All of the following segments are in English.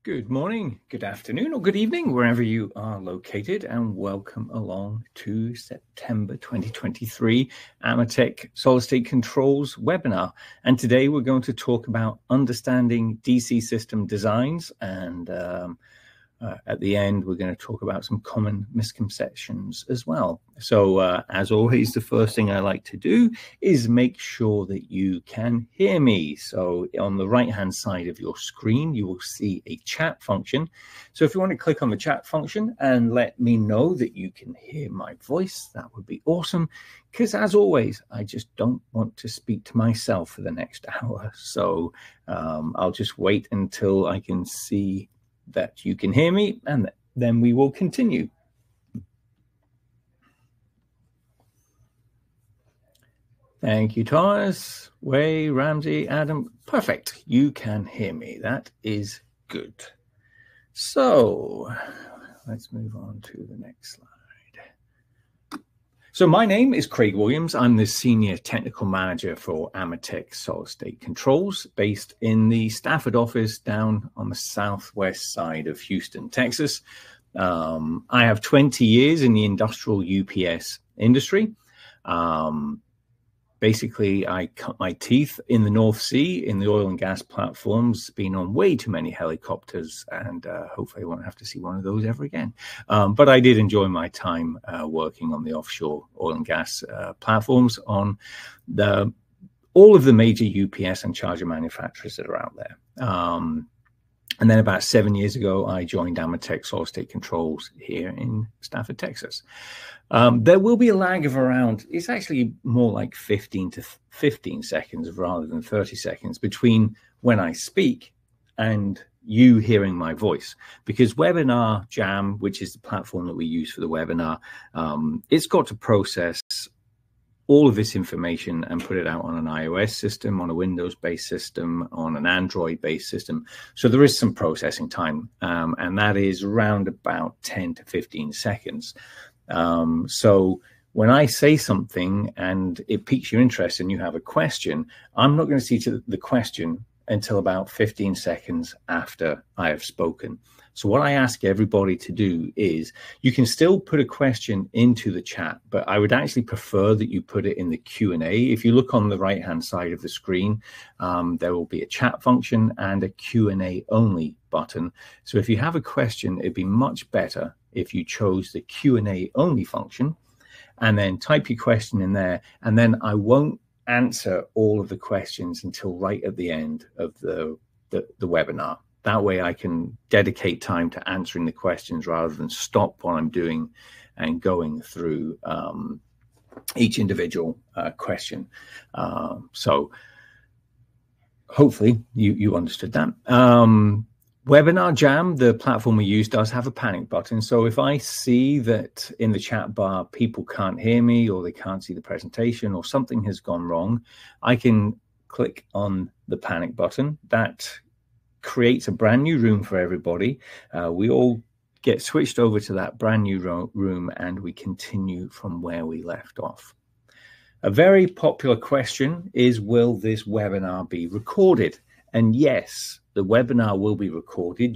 Good morning, good afternoon, or good evening, wherever you are located, and welcome along to September 2023 AMETEK Solid-State Controls webinar. And today we're going to talk about understanding DC system designs, and at the end, we're going to talk about some common misconceptions as well. So as always, the first thing I like to do is make sure that you can hear me. So on the right-hand side of your screen, you will see a chat function. So if you want to click on the chat function and let me know that you can hear my voice, that would be awesome. Because as always, I just don't want to speak to myself for the next hour. So I'll just wait until I can see that you can hear me, and then we will continue. Thank you, Thomas, Way, Ramsey, Adam. Perfect. You can hear me. That is good. So let's move on to the next slide. So my name is Craig Williams. I'm the Senior Technical Manager for AMETEK Solid-State Controls, based in the Stafford office down on the southwest side of Houston, Texas. I have 20 years in the industrial UPS industry. Basically, I cut my teeth in the North Sea in the oil and gas platforms, been on way too many helicopters, and hopefully I won't have to see one of those ever again. But I did enjoy my time working on the offshore oil and gas platforms on all of the major UPS and charger manufacturers that are out there. And then about 7 years ago, I joined AMETEK Solid-State Controls here in Stafford, Texas. There will be a lag of around, it's actually more like 15 seconds rather than 30 seconds between when I speak and you hearing my voice. Because Webinar Jam, which is the platform that we use for the webinar, it's got to process all of this information and put it out on an iOS system, on a Windows-based system, on an Android-based system. So there is some processing time, and that is around about 10 to 15 seconds. So when I say something and it piques your interest and you have a question, I'm not going to see to the question until about 15 seconds after I have spoken. So what I ask everybody to do is, you can still put a question into the chat, but I would actually prefer that you put it in the Q&A. If you look on the right-hand side of the screen, there will be a chat function and a Q&A only button. So if you have a question, it'd be much better if you chose the Q&A only function and then type your question in there, and then I won't answer all of the questions until right at the end of the webinar. That way I can dedicate time to answering the questions rather than stop what I'm doing and going through each individual question. So hopefully you understood that. Webinar Jam, the platform we use, does have a panic button. So if I see that in the chat bar people can't hear me, or they can't see the presentation, or something has gone wrong, I can click on the panic button. That creates a brand new room for everybody. We all get switched over to that brand new room, and we continue from where we left off. A very popular question is, will this webinar be recorded? And yes, the webinar will be recorded.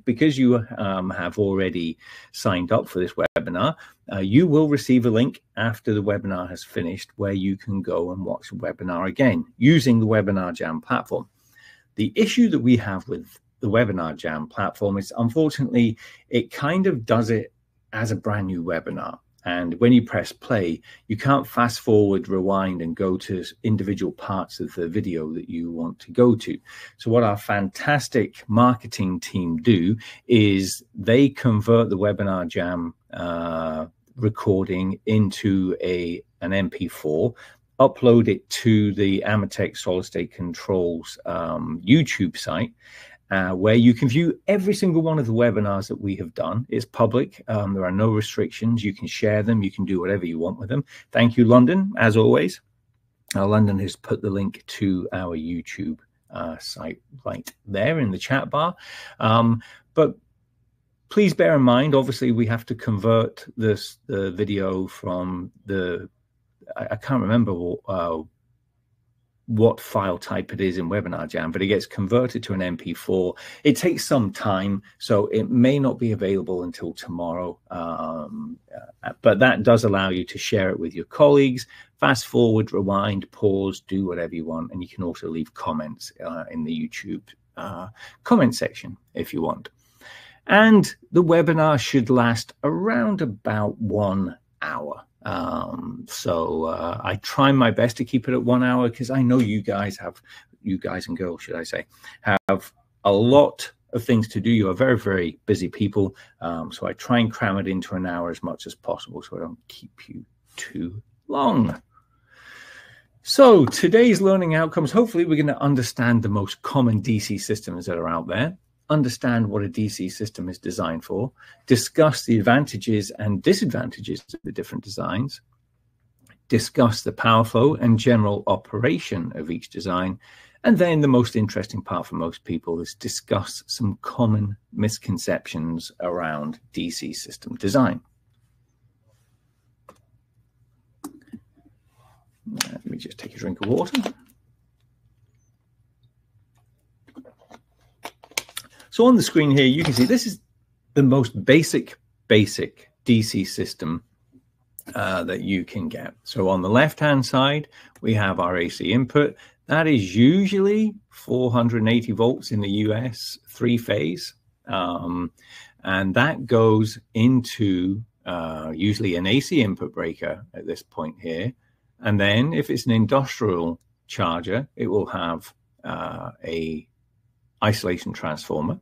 Because you have already signed up for this webinar, you will receive a link after the webinar has finished where you can go and watch the webinar again using the Webinar Jam platform. The issue that we have with the Webinar Jam platform is, unfortunately, it kind of does it as a brand new webinar. And when you press play, you can't fast forward, rewind, and go to individual parts of the video that you want to go to. So what our fantastic marketing team do is they convert the Webinar Jam recording into an MP4, upload it to the AMETEK Solid-State Controls YouTube site, where you can view every single one of the webinars that we have done. It's public. There are no restrictions. You can share them. You can do whatever you want with them. Thank you, London, as always. London has put the link to our YouTube site right there in the chat bar. But please bear in mind, obviously, we have to convert the video from I can't remember what file type it is in Webinar Jam, but it gets converted to an MP4. It takes some time, so it may not be available until tomorrow, but that does allow you to share it with your colleagues, fast forward, rewind, pause, do whatever you want, and you can also leave comments in the YouTube comment section if you want. And the webinar should last around about 1 hour. I try my best to keep it at 1 hour, because I know you guys and girls, should I say, have a lot of things to do. You are very, very busy people. So I try and cram it into an hour as much as possible, so I don't keep you too long. So today's learning outcomes, hopefully we're going to understand the most common DC systems that are out there, understand what a DC system is designed for, discuss the advantages and disadvantages of the different designs, discuss the power flow and general operation of each design, and then the most interesting part for most people is discuss some common misconceptions around DC system design. Let me just take a drink of water. So on the screen here, you can see this is the most basic DC system that you can get. So on the left-hand side, we have our AC input. That is usually 480 volts in the US, 3-phase. And that goes into usually an AC input breaker at this point here. And then if it's an industrial charger, it will have a isolation transformer.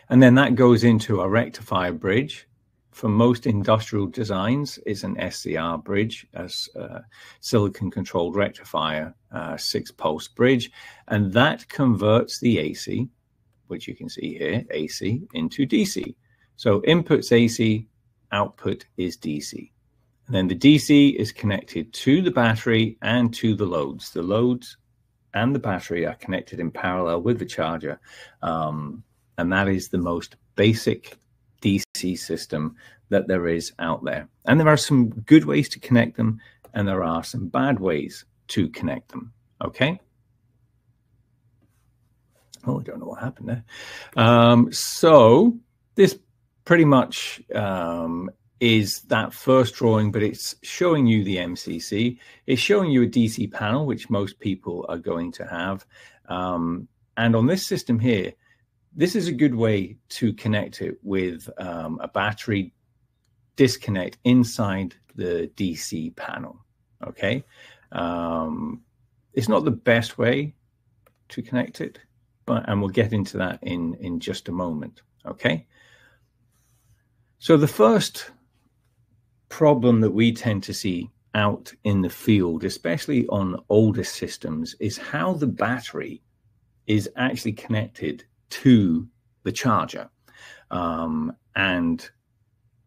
And then that goes into a rectifier bridge. For most industrial designs, it's an SCR bridge, as silicon controlled rectifier, 6-pulse bridge. And that converts the AC, which you can see here, AC into DC. So input's AC, output is DC. And then the DC is connected to the battery and to the loads. The loads and the battery are connected in parallel with the charger. And that is the most basic DC system that there is out there. And there are some good ways to connect them, and there are some bad ways to connect them. Okay? Oh, I don't know what happened there. So this pretty much is that first drawing, but it's showing you the MCC. It's showing you a DC panel, which most people are going to have. And on this system here, this is a good way to connect it with a battery disconnect inside the DC panel. Okay. It's not the best way to connect it, and we'll get into that in just a moment. Okay. So the first problem that we tend to see out in the field, especially on older systems, is how the battery is actually connected to the charger. And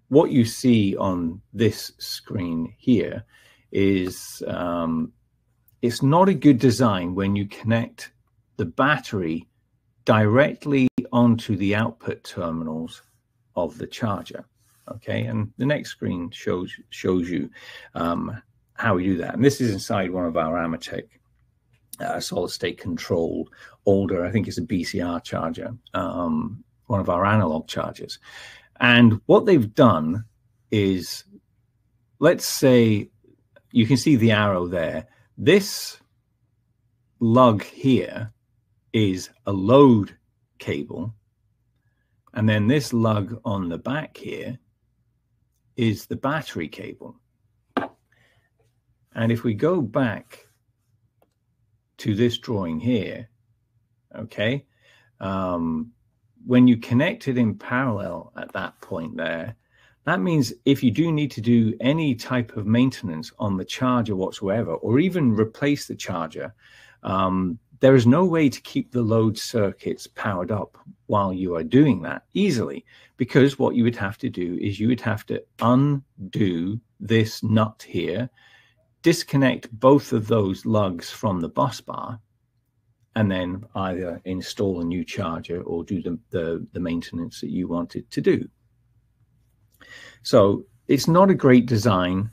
what you see on this screen here is it's not a good design when you connect the battery directly onto the output terminals of the charger. Okay, and the next screen shows you how we do that. And this is inside one of our AMETEK solid-state controlled, older, I think it's a BCR charger, one of our analog chargers. And what they've done is, let's say, you can see the arrow there. This lug here is a load cable. And then this lug on the back here is the battery cable. And if we go back to this drawing here, okay, when you connect it in parallel at that point there, that means if you do need to do any type of maintenance on the charger whatsoever, or even replace the charger, there is no way to keep the load circuits powered up while you are doing that easily, because what you would have to do is you would have to undo this nut here, disconnect both of those lugs from the bus bar, and then either install a new charger or do the maintenance that you wanted to do. So it's not a great design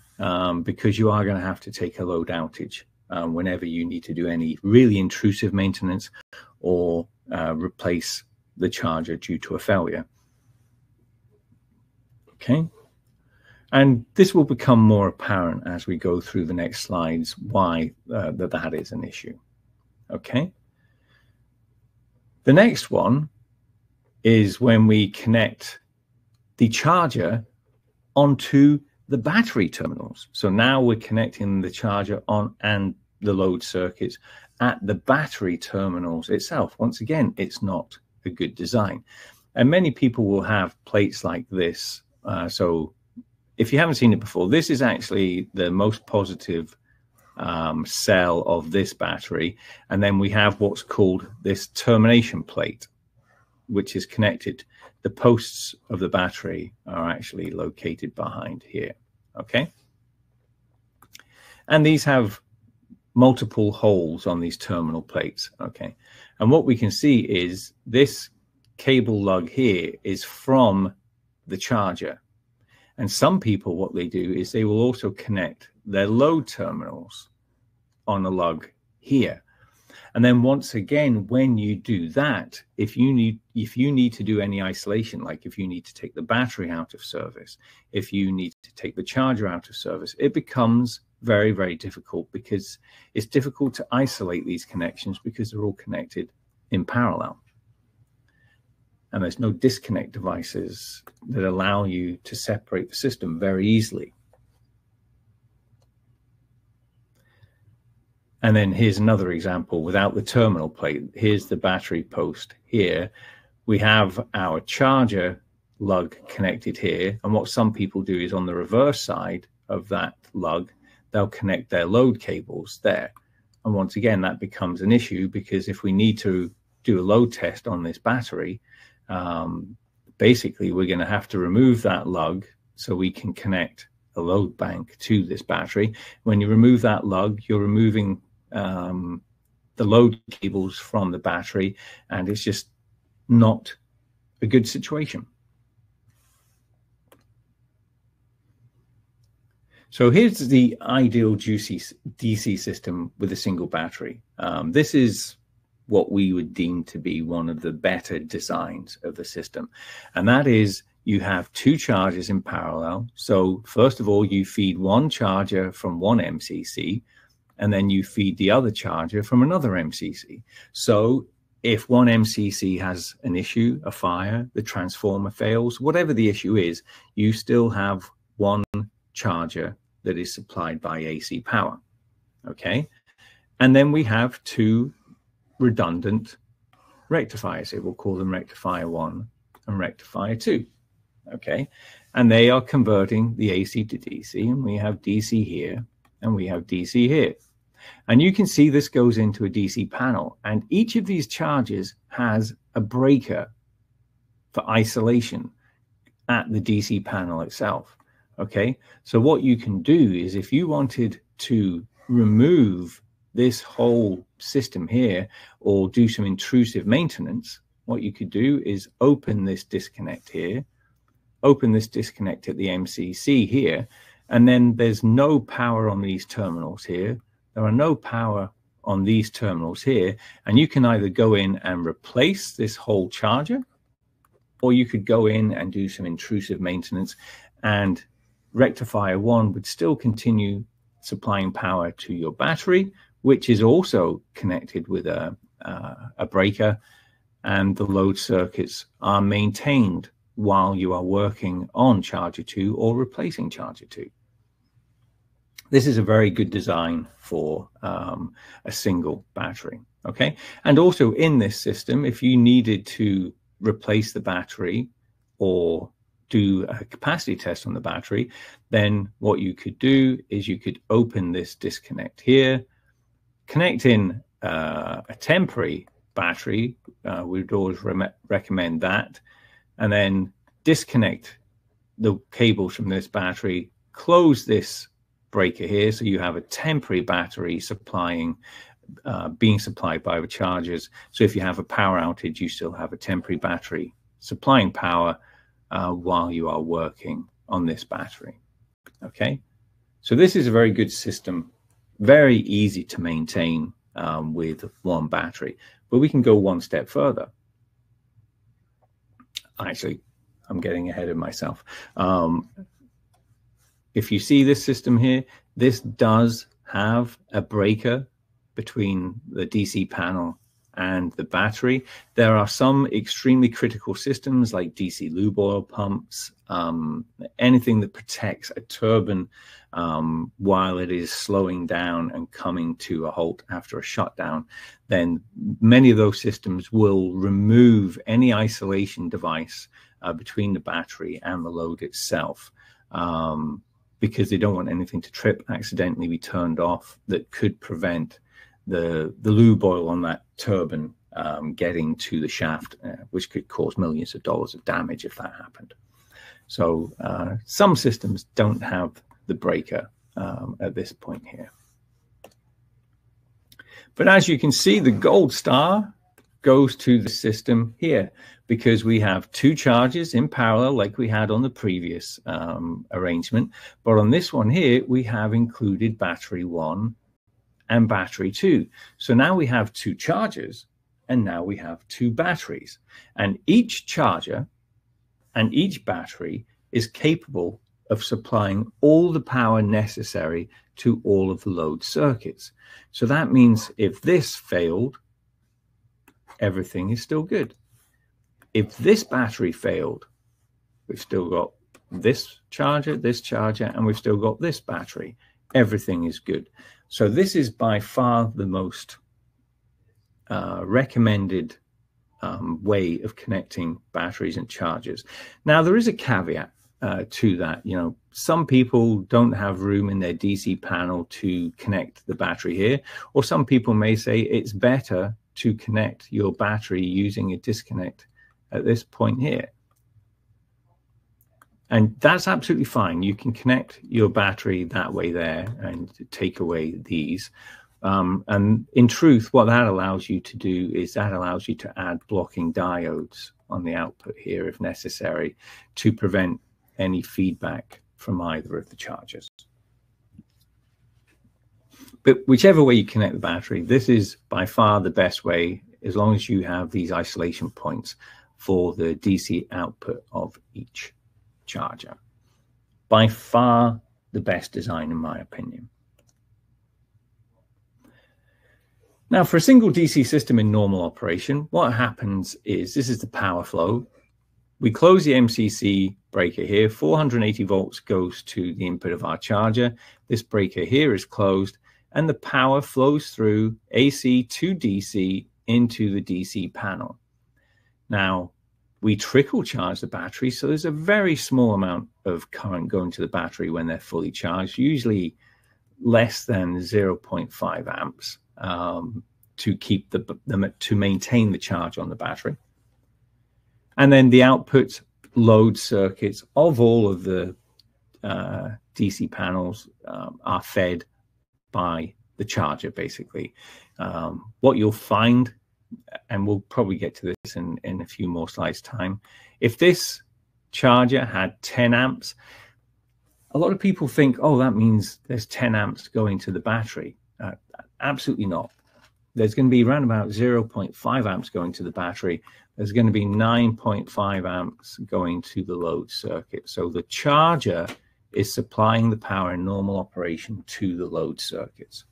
because you are going to have to take a load outage whenever you need to do any really intrusive maintenance or replace the charger due to a failure. Okay. And this will become more apparent as we go through the next slides why that is an issue. Okay. The next one is when we connect the charger onto the battery terminals. So now we're connecting the charger on and the load circuits at the battery terminals itself. Once again, it's not a good design. And many people will have plates like this. So if you haven't seen it before, this is actually the most positive cell of this battery. And then we have what's called this termination plate, which is connected. The posts of the battery are actually located behind here. Okay. And these have multiple holes on these terminal plates. Okay. And what we can see is this cable lug here is from the charger. And some people, what they do is they will also connect their load terminals on a lug here. And then once again, when you do that, if you need to do any isolation, like if you need to take the battery out of service, if you need to take the charger out of service, it becomes very, very difficult, because it's difficult to isolate these connections because they're all connected in parallel. And there's no disconnect devices that allow you to separate the system very easily. And then here's another example without the terminal plate. Here's the battery post here. We have our charger lug connected here. And what some people do is on the reverse side of that lug, they'll connect their load cables there. And once again, that becomes an issue, because if we need to do a load test on this battery, basically we're going to have to remove that lug so we can connect a load bank to this battery. When you remove that lug, you're removing the load cables from the battery, and it's just not a good situation. So here's the ideal DC system with a single battery. This is what we would deem to be one of the better designs of the system. And that is, you have two chargers in parallel. So first of all, you feed one charger from one MCC, and then you feed the other charger from another MCC. So if one MCC has an issue, a fire, the transformer fails, whatever the issue is, you still have one charger that is supplied by AC power. Okay. And then we have two redundant rectifiers. We'll call them Rectifier 1 and Rectifier 2. Okay. And they are converting the AC to DC, and we have DC here and we have DC here. And you can see this goes into a DC panel, and each of these chargers has a breaker for isolation at the DC panel itself. Okay. So what you can do is, if you wanted to remove this whole system here or do some intrusive maintenance, what you could do is open this disconnect here, open this disconnect at the MCC here, and then there's no power on these terminals here. There are no power on these terminals here, and you can either go in and replace this whole charger, or you could go in and do some intrusive maintenance, and Rectifier 1 would still continue supplying power to your battery, which is also connected with a breaker, and the load circuits are maintained while you are working on charger 2 or replacing charger 2. This is a very good design for a single battery. Okay. And also in this system, if you needed to replace the battery or do a capacity test on the battery, then what you could do is you could open this disconnect here, connect in a temporary battery. We'd always recommend that, and then disconnect the cables from this battery, close this breaker here, so you have a temporary battery supplying, being supplied by the chargers. So if you have a power outage, you still have a temporary battery supplying power while you are working on this battery. Okay, so this is a very good system very easy to maintain with one battery. But we can go one step further. Actually, I'm getting ahead of myself. If you see this system here, this does have a breaker between the DC panel and the battery. There are some extremely critical systems like DC lube oil pumps, anything that protects a turbine while it is slowing down and coming to a halt after a shutdown. Then many of those systems will remove any isolation device between the battery and the load itself, because they don't want anything to trip, accidentally be turned off, that could prevent the lube oil on that turbine getting to the shaft, which could cause millions of dollars of damage if that happened. So some systems don't have the breaker at this point here. But as you can see, the gold star goes to the system here, because we have two charges in parallel like we had on the previous arrangement. But on this one here, we have included battery 1 and battery 2. So now we have two chargers, and now we have two batteries. And each charger and each battery is capable of supplying all the power necessary to all of the load circuits. So that means if this failed, everything is still good. If this battery failed, we've still got this charger, and we've still got this battery. Everything is good. So this is by far the most recommended way of connecting batteries and chargers. Now, there is a caveat to that. You know, some people don't have room in their DC panel to connect the battery here, or some people may say it's better to connect your battery using a disconnect at this point here. And that's absolutely fine. You can connect your battery that way there and take away these. And in truth, what that allows you to do is that allows you to add blocking diodes on the output here if necessary to prevent any feedback from either of the chargers. But whichever way you connect the battery, this is by far the best way, as long as you have these isolation points for the DC output of each charger. By far the best design, in my opinion. Now, for a single DC system in normal operation, what happens is, this is the power flow. We close the MCC breaker here. 480 volts goes to the input of our charger. This breaker here is closed, and the power flows through AC to DC into the DC panel. Now, we trickle charge the battery, so there's a very small amount of current going to the battery when they're fully charged, usually less than 0.5 amps to keep to maintain the charge on the battery. And then the output load circuits of all of the DC panels are fed by the charger, basically. What you'll find, and we'll probably get to this in a few more slides time, if this charger had 10 amps, a lot of people think, oh, that means there's 10 amps going to the battery. Absolutely not. There's going to be around about 0.5 amps going to the battery. There's going to be 9.5 amps going to the load circuit. So the charger is supplying the power in normal operation to the load circuits.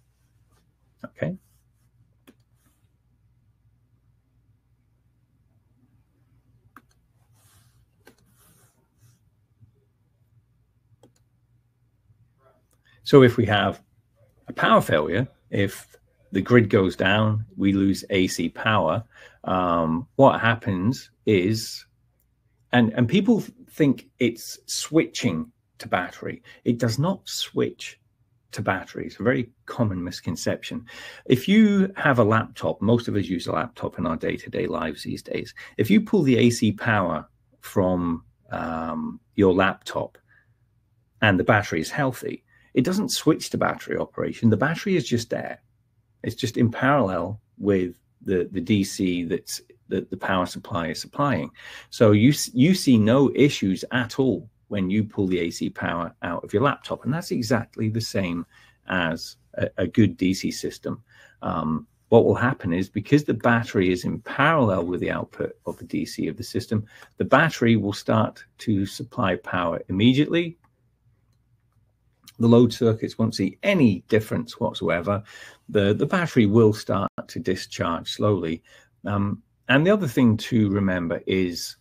Okay. So if we have a power failure, if the grid goes down, we lose AC power, what happens is, and people think it's switching to battery. It does not switch to battery. It's a very common misconception. If you have a laptop, most of us use a laptop in our day-to-day lives these days. If you pull the AC power from your laptop and the battery is healthy, it doesn't switch to battery operation. The battery is just there. It's just in parallel with the DC that the power supply is supplying. So you see no issues at all when you pull the AC power out of your laptop. And that's exactly the same as a good DC system. What will happen is, because the battery is in parallel with the output of the DC of the system, the battery will start to supply power immediately. The load circuits won't see any difference whatsoever. The battery will start to discharge slowly. And the other thing to remember is,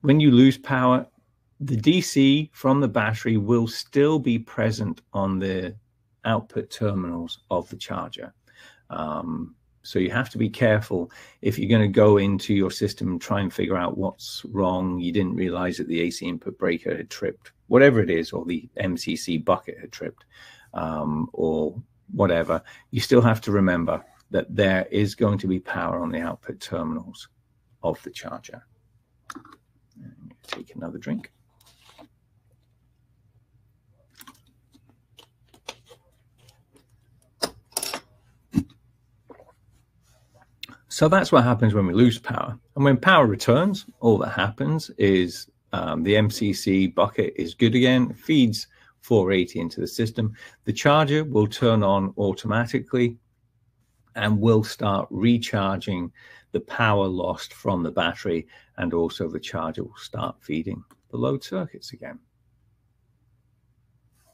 when you lose power, the DC from the battery will still be present on the output terminals of the charger. So you have to be careful if you're going to go into your system and try and figure out what's wrong. You didn't realize that the AC input breaker had tripped, whatever it is, or the MCC bucket had tripped, or whatever. You still have to remember that there is going to be power on the output terminals of the charger. Take another drink. So that's what happens when we lose power. And when power returns, all that happens is the MCC bucket is good again, feeds 480 into the system. The charger will turn on automatically and will start recharging the power lost from the battery, and also the charger will start feeding the load circuits again.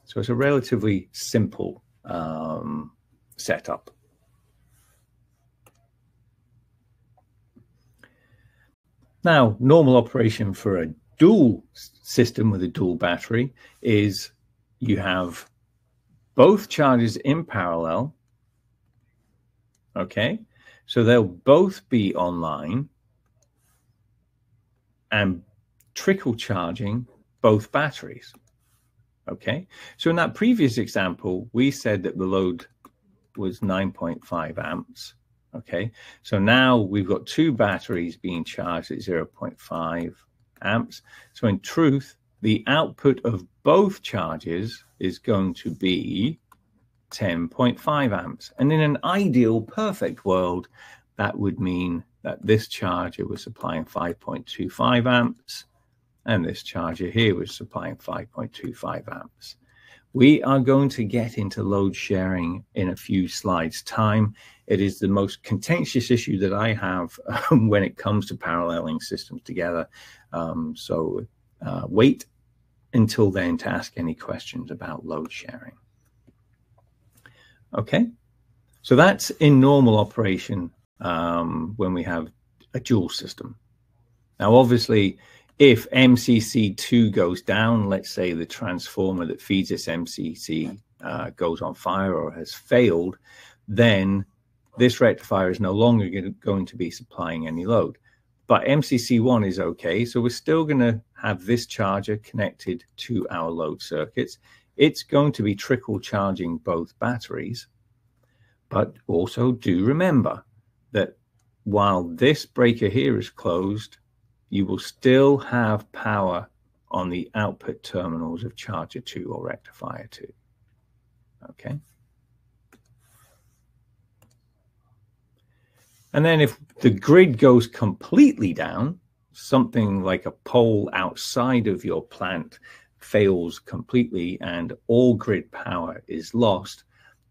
So it's a relatively simple setup. Now, normal operation for a dual system with a dual battery is you have both chargers in parallel. Okay, so they'll both be online and trickle charging both batteries. Okay, so in that previous example, we said that the load was 9.5 amps. Okay, so now we've got two batteries being charged at 0.5 amps. So in truth, the output of both chargers is going to be 10.5 amps. And in an ideal, perfect world, that would mean that this charger was supplying 5.25 amps, and this charger here was supplying 5.25 amps. We are going to get into load sharing in a few slides' time. It is the most contentious issue that I have when it comes to paralleling systems together. So wait until then to ask any questions about load sharing. Okay, so that's in normal operation when we have a dual system. Now, obviously, if MCC2 goes down, let's say the transformer that feeds this MCC goes on fire or has failed, then this rectifier is no longer going to be supplying any load. But MCC1 is okay, so we're still going to have this charger connected to our load circuits. It's going to be trickle charging both batteries. But also do remember that while this breaker here is closed, you will still have power on the output terminals of charger 2 or rectifier 2. Okay. And then if the grid goes completely down, something like a pole outside of your plant fails completely and all grid power is lost,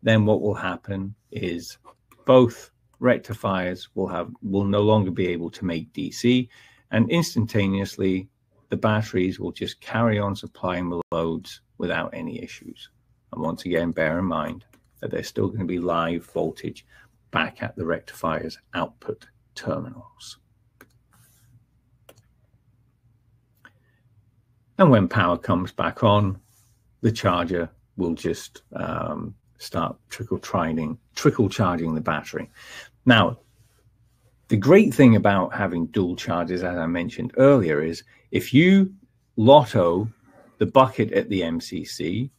then what will happen is both rectifiers will no longer be able to make DC, and instantaneously the batteries will just carry on supplying the loads without any issues. And once again, bear in mind that there's still going to be live voltage back at the rectifier's output terminals. And when power comes back on, the charger will just start trickle charging the battery. Now, the great thing about having dual chargers, as I mentioned earlier, is if you lotto the bucket at the MCC,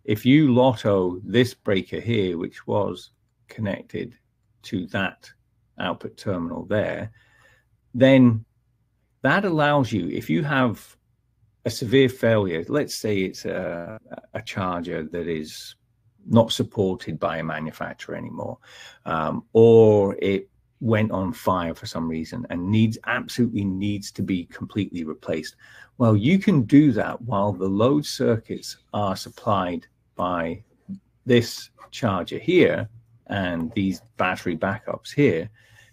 if you lotto this breaker here, which was connected to that output terminal there, then that allows you, if you have a severe failure, let's say it's a charger that is not supported by a manufacturer anymore, or it went on fire for some reason and absolutely needs to be completely replaced. Well, you can do that while the load circuits are supplied by this charger here and these battery backups here,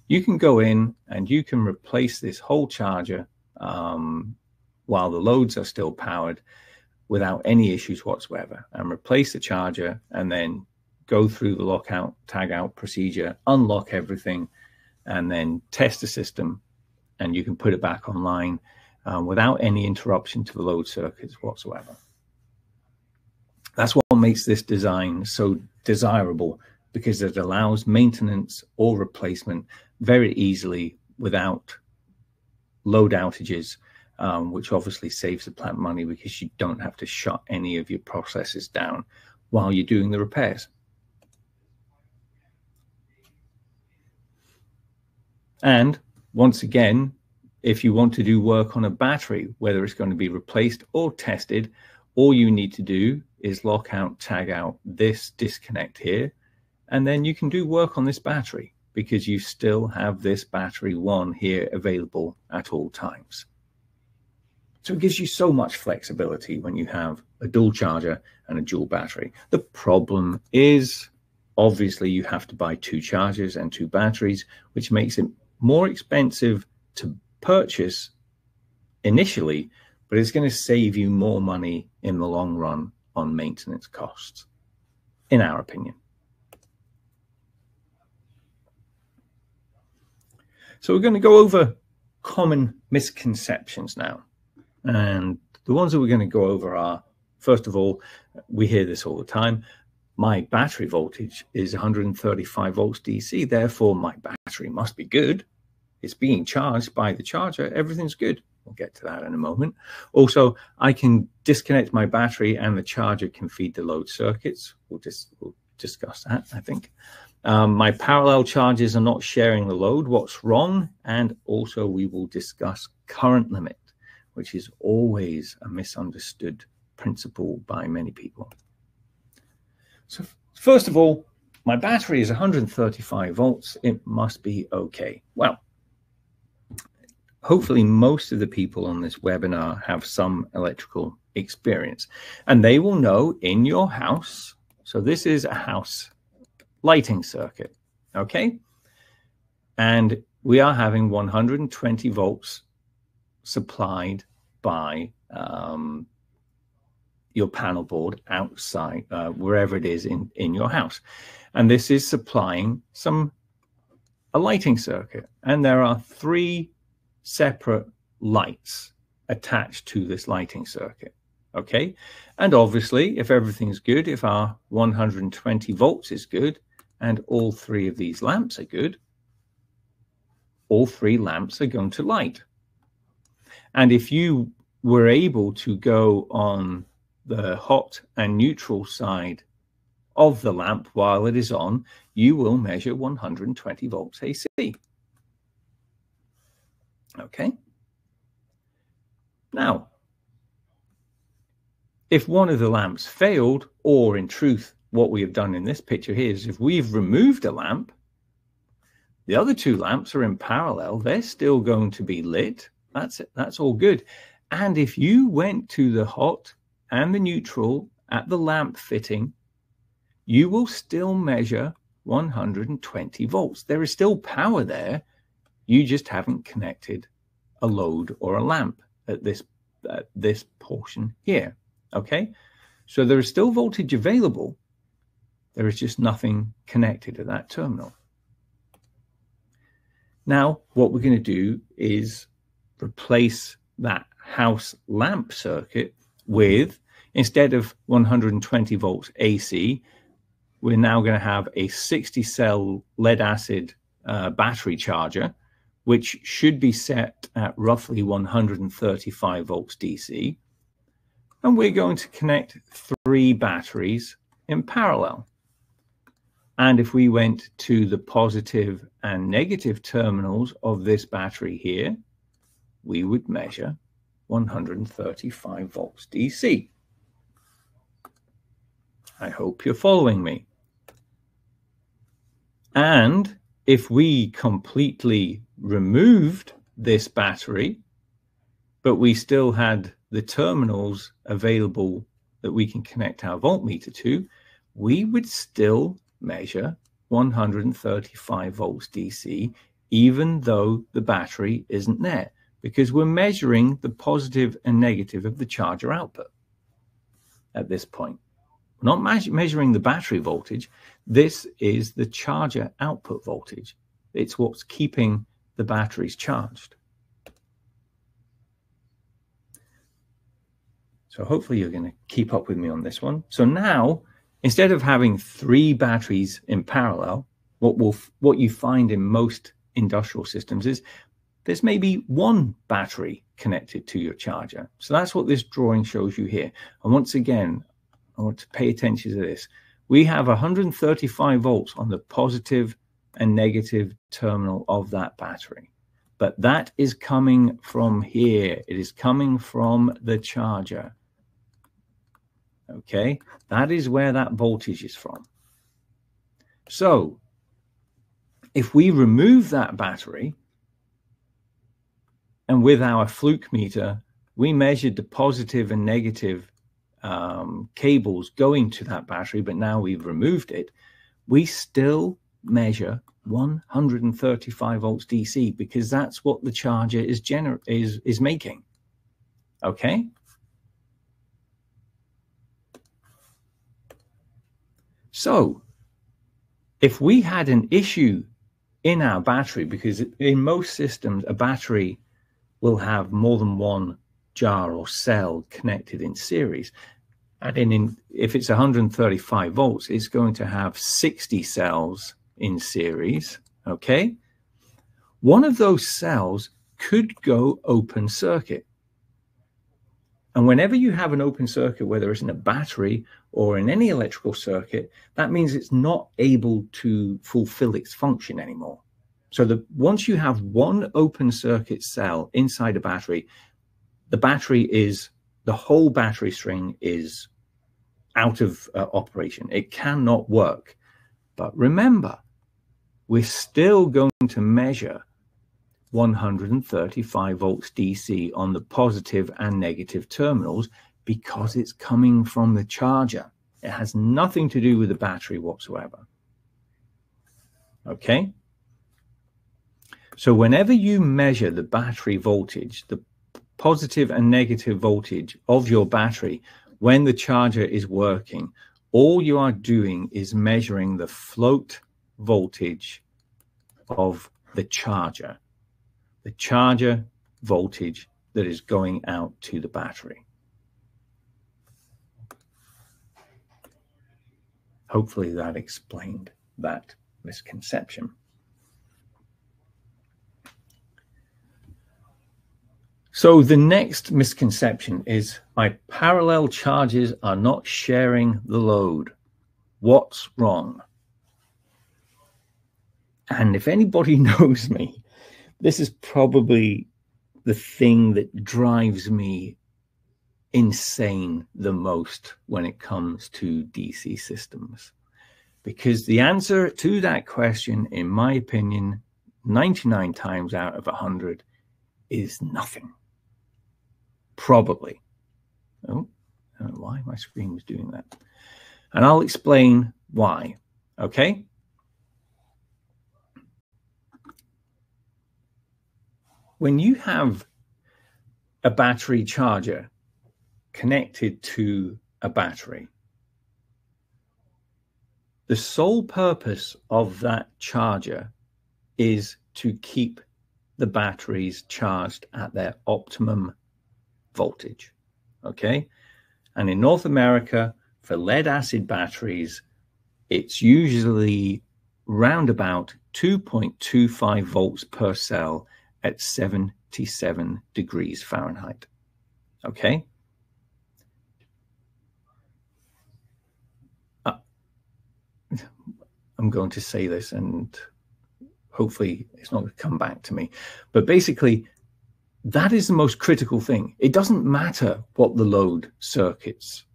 you can go in and you can replace this whole charger while the loads are still powered without any issues whatsoever, and replace the charger and then go through the lockout, tag out procedure, unlock everything, and then test the system, and you can put it back online without any interruption to the load circuits whatsoever. That's what makes this design so desirable, because it allows maintenance or replacement very easily without load outages, which obviously saves the plant money because you don't have to shut any of your processes down while you're doing the repairs. And once again, if you want to do work on a battery, whether it's going to be replaced or tested, all you need to do is lock out, tag out this disconnect here, and then you can do work on this battery because you still have this battery one here available at all times. So it gives you so much flexibility when you have a dual charger and a dual battery. The problem is, obviously, you have to buy 2 chargers and 2 batteries, which makes it more expensive to purchase initially, but it's going to save you more money in the long run on maintenance costs, in our opinion. So we're going to go over common misconceptions now. And the ones that we're going to go over are, first of all, we hear this all the time: my battery voltage is 135 volts DC, therefore my battery must be good. It's being charged by the charger, everything's good. We'll get to that in a moment. Also, I can disconnect my battery and the charger can feed the load circuits. We'll discuss that, I think. My parallel chargers are not sharing the load. What's wrong? And also we will discuss current limit, which is always a misunderstood principle by many people. So first of all, my battery is 135 volts. It must be okay. Well, hopefully most of the people on this webinar have some electrical experience, and they will know in your house. So this is a house lighting circuit, okay? And we are having 120 volts supplied by your panel board outside, wherever it is in your house. And this is supplying a lighting circuit. And there are 3 separate lights attached to this lighting circuit, okay? And obviously, if everything's good, if our 120 volts is good, and all 3 of these lamps are good, all 3 lamps are going to light. And if you were able to go on the hot and neutral side of the lamp while it is on, you will measure 120 volts AC. Okay? Now, if one of the lamps failed, or in truth, what we have done in this picture here is if we've removed a lamp, the other 2 lamps are in parallel, they're still going to be lit. That's it. That's all good. And if you went to the hot and the neutral at the lamp fitting, you will still measure 120 volts. There is still power there. You just haven't connected a load or a lamp at this portion here. Okay? So there is still voltage available. There is just nothing connected at that terminal. Now, what we're going to do is replace that house lamp circuit with, instead of 120 volts AC, we're now going to have a 60-cell lead acid battery charger, which should be set at roughly 135 volts DC. And we're going to connect 3 batteries in parallel. And if we went to the positive and negative terminals of this battery here, we would measure 135 volts DC. I hope you're following me. And if we completely removed this battery, but we still had the terminals available that we can connect our voltmeter to, we would still measure 135 volts DC, even though the battery isn't there, because we're measuring the positive and negative of the charger output at this point. We're not measuring the battery voltage. This is the charger output voltage. It's what's keeping the batteries charged. So hopefully you're going to keep up with me on this one. So now, instead of having 3 batteries in parallel, what you find in most industrial systems is there's maybe 1 battery connected to your charger. So that's what this drawing shows you here. And once again, I want to pay attention to this. We have 135 volts on the positive and negative terminal of that battery. But that is coming from here. It is coming from the charger. Okay, that is where that voltage is from. So if we remove that battery, and with our fluke meter, we measured the positive and negative cables going to that battery, but now we've removed it, we still measure 135 volts DC, because that's what the charger is making. Okay? So if we had an issue in our battery, because in most systems a battery will have more than 1 jar or cell connected in series, and if it's 135 volts, it's going to have 60 cells in series. Okay, one of those cells could go open circuit, and whenever you have an open circuit, whether it's in a battery or in any electrical circuit, that means it's not able to fulfill its function anymore. So once you have 1 open circuit cell inside a battery, the whole battery string is out of operation. It cannot work. But remember, we're still going to measure 135 volts DC on the positive and negative terminals, because it's coming from the charger. It has nothing to do with the battery whatsoever. Okay? So whenever you measure the battery voltage, the positive and negative voltage of your battery when the charger is working, all you are doing is measuring the float voltage of the charger voltage that is going out to the battery. Hopefully that explained that misconception. So the next misconception is my parallel charges are not sharing the load. What's wrong? And if anybody knows me, this is probably the thing that drives me insane the most when it comes to DC systems. Because the answer to that question, in my opinion, 99 times out of 100 is nothing. Probably. Oh, I don't know why my screen was doing that. And I'll explain why. Okay? When you have a battery charger connected to a battery, the sole purpose of that charger is to keep the batteries charged at their optimum voltage. Okay? And in North America, for lead acid batteries, it's usually round about 2.25 volts per cell at 77 degrees Fahrenheit. Okay? I'm going to say this and hopefully it's not going to come back to me. But basically, that is the most critical thing. It doesn't matter what the load circuits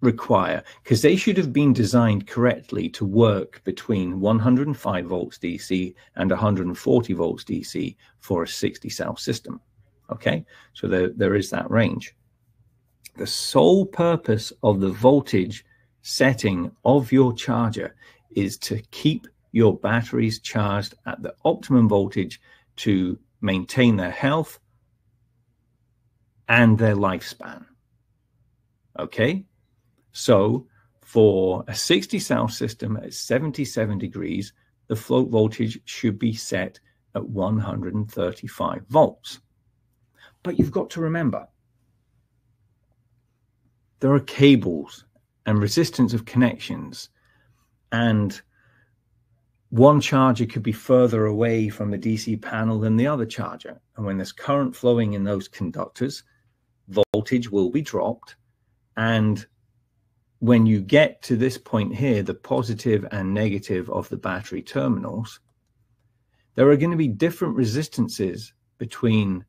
require, because they should have been designed correctly to work between 105 volts DC and 140 volts DC for a 60 cell system. Okay, so there is that range. The sole purpose of the voltage setting of your charger is to keep your batteries charged at the optimum voltage to maintain their health and their lifespan. Okay, so for a 60 cell system at 77 degrees, the float voltage should be set at 135 volts. But you've got to remember, there are cables and resistance of connections, and one charger could be further away from the DC panel than the other charger. And when there's current flowing in those conductors, voltage will be dropped. And when you get to this point here, the positive and negative of the battery terminals, there are going to be different resistances between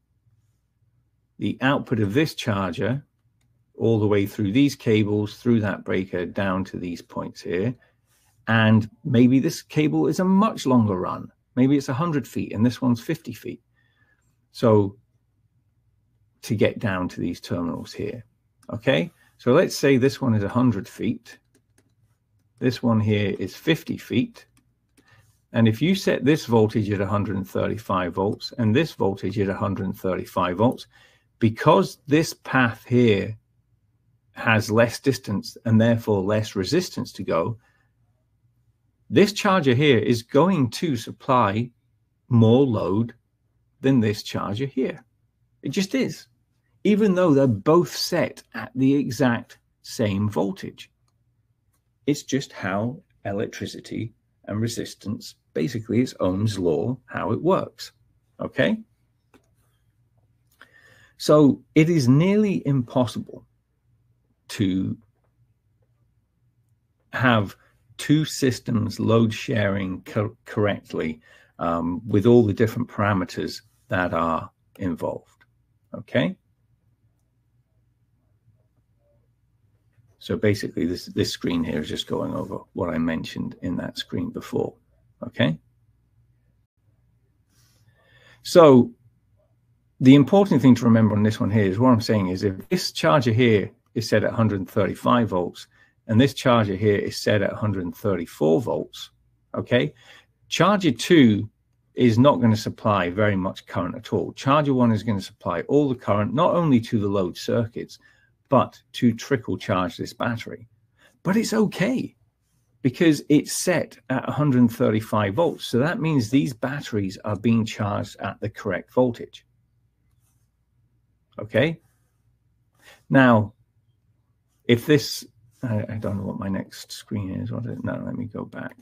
the output of this charger all the way through these cables, through that breaker, down to these points here. And maybe this cable is a much longer run. Maybe it's 100 feet and this one's 50 feet. So to get down to these terminals here, okay? So let's say this one is 100 feet. This one here is 50 feet. And if you set this voltage at 135 volts and this voltage at 135 volts, because this path here has less distance and therefore less resistance to go, this charger here is going to supply more load than this charger here. It just is, even though they're both set at the exact same voltage. It's just how electricity and resistance, basically it's Ohm's law, how it works, okay? So it is nearly impossible to have two systems load sharing correctly with all the different parameters that are involved, okay? So basically this screen here is just going over what I mentioned in that screen before, okay? So the important thing to remember on this one here is what I'm saying is if this charger here is set at 135 volts and this charger here is set at 134 volts, okay? Charger 2 is not going to supply very much current at all. Charger 1 is going to supply all the current, not only to the load circuits, but to trickle charge this battery. But it's okay because it's set at 135 volts. So that means these batteries are being charged at the correct voltage. Okay? Now, if this, I don't know what my next screen is. No, let me go back.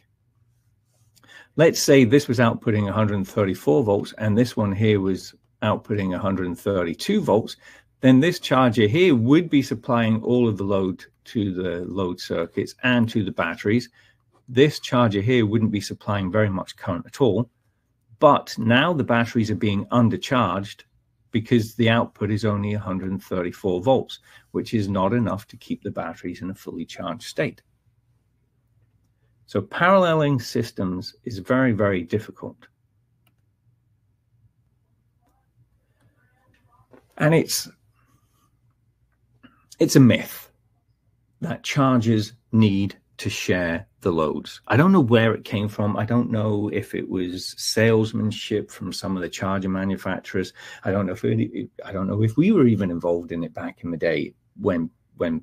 Let's say this was outputting 134 volts and this one here was outputting 132 volts. Then this charger here would be supplying all of the load to the load circuits and to the batteries. This charger here wouldn't be supplying very much current at all. But now the batteries are being undercharged because the output is only 134 volts, which is not enough to keep the batteries in a fully charged state. So paralleling systems is very, very difficult. And it's a myth that chargers need to share the loads. I don't know where it came from. I don't know if it was salesmanship from some of the charger manufacturers. I don't know if we were even involved in it back in the day when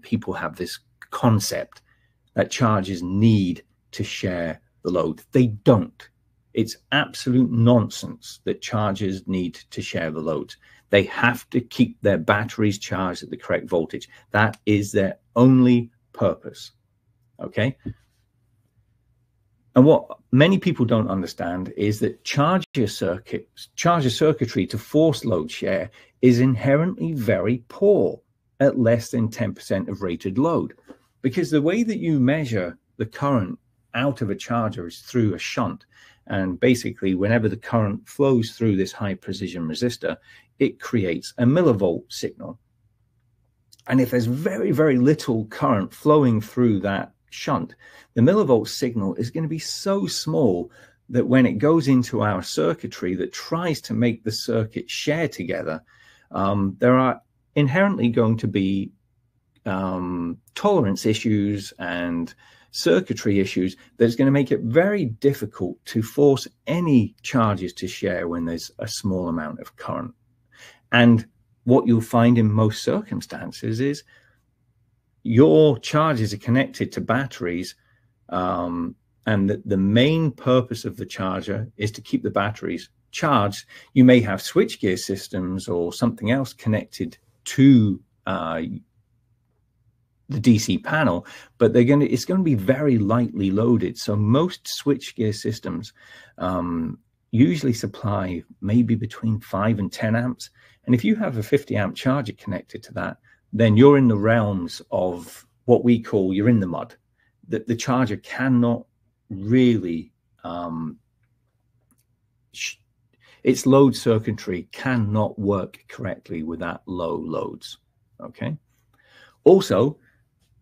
people have this concept that chargers need to share the load. They don't. It's absolute nonsense that chargers need to share the loads. They have to keep their batteries charged at the correct voltage. That is their only purpose. Okay? And what many people don't understand is that charger circuitry to force load share is inherently very poor at less than 10% of rated load. Because the way that you measure the current out of a charger is through a shunt. And basically, whenever the current flows through this high precision resistor, it creates a millivolt signal. And if there's very, very little current flowing through that shunt, the millivolt signal is going to be so small that when it goes into our circuitry that tries to make the circuit share together, there are inherently going to be tolerance issues and circuitry issues that's going to make it very difficult to force any charges to share when there's a small amount of current. And what you'll find in most circumstances is your charges are connected to batteries, and the main purpose of the charger is to keep the batteries charged. You may have switchgear systems or something else connected to the DC panel, but it's going to be very lightly loaded. So most switchgear systems usually supply maybe between 5 and 10 amps. And if you have a 50 amp charger connected to that, then you're in the realms of what we call, you're in the mud. The charger cannot really, its load circuitry cannot work correctly with that low loads, okay? Also,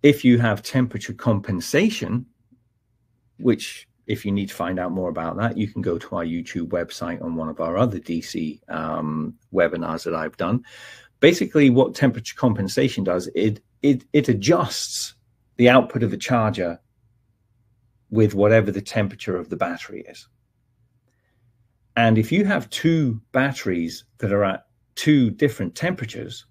if you have temperature compensation, which if you need to find out more about that, you can go to our YouTube website on one of our other DC webinars that I've done. Basically, what temperature compensation does, it adjusts the output of the charger with whatever the temperature of the battery is. And if you have two batteries that are at two different temperatures,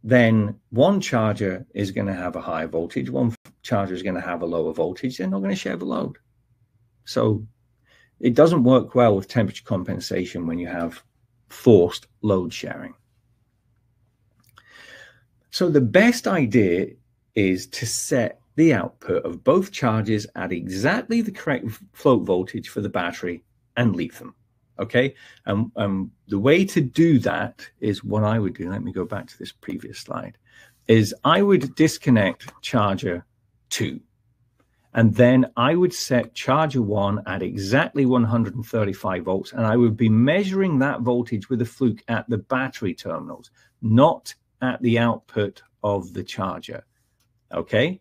then one charger is going to have a higher voltage, one charger is going to have a lower voltage. They're not going to share the load. So it doesn't work well with temperature compensation when you have forced load sharing. So the best idea is to set the output of both chargers at exactly the correct float voltage for the battery and leave them. Okay, the way to do that is what I would do. Let me go back to this previous slide. Is I would disconnect charger 2, and then I would set charger 1 at exactly 135 volts, and I would be measuring that voltage with a fluke at the battery terminals, not at the output of the charger. Okay.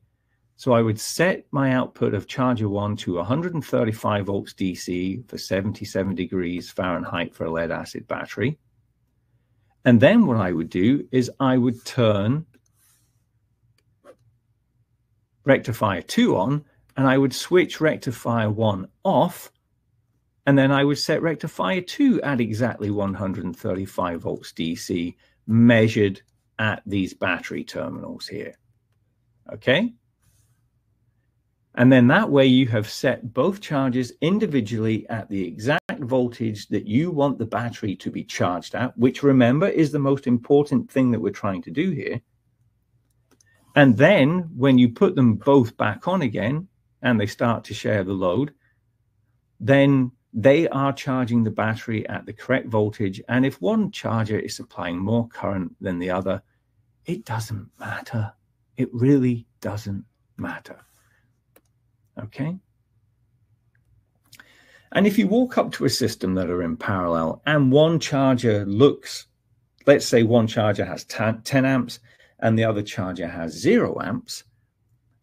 So I would set my output of charger 1 to 135 volts DC for 77 degrees Fahrenheit for a lead acid battery. And then what I would do is I would turn rectifier 2 on, and I would switch rectifier 1 off, and then I would set rectifier 2 at exactly 135 volts DC measured at these battery terminals here. Okay. And then that way you have set both chargers individually at the exact voltage that you want the battery to be charged at, which, remember, is the most important thing that we're trying to do here. And then when you put them both back on again and they start to share the load, then they are charging the battery at the correct voltage. And if one charger is supplying more current than the other, it doesn't matter. It really doesn't matter. Okay. And if you walk up to a system that are in parallel and one charger looks, let's say one charger has 10 amps and the other charger has 0 amps,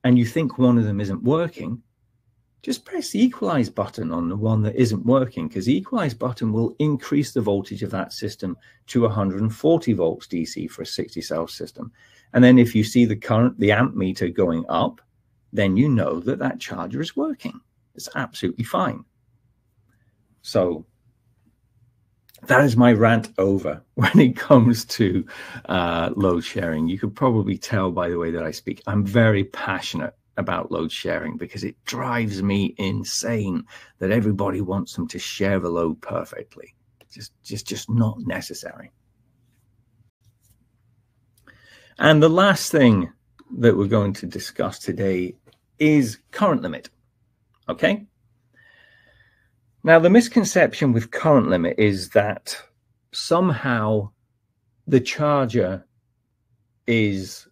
and you think one of them isn't working, just press the equalize button on the one that isn't working, because the equalize button will increase the voltage of that system to 140 volts DC for a 60 cell system. And then if you see the current, the amp meter going up, then you know that that charger is working. It's absolutely fine. So that is my rant over when it comes to load sharing. You could probably tell by the way that I speak, I'm very passionate about load sharing because it drives me insane that everybody wants them to share the load perfectly. Just not necessary. And the last thing that we're going to discuss today is current limit. Okay. Now, the misconception with current limit is that somehow the charger is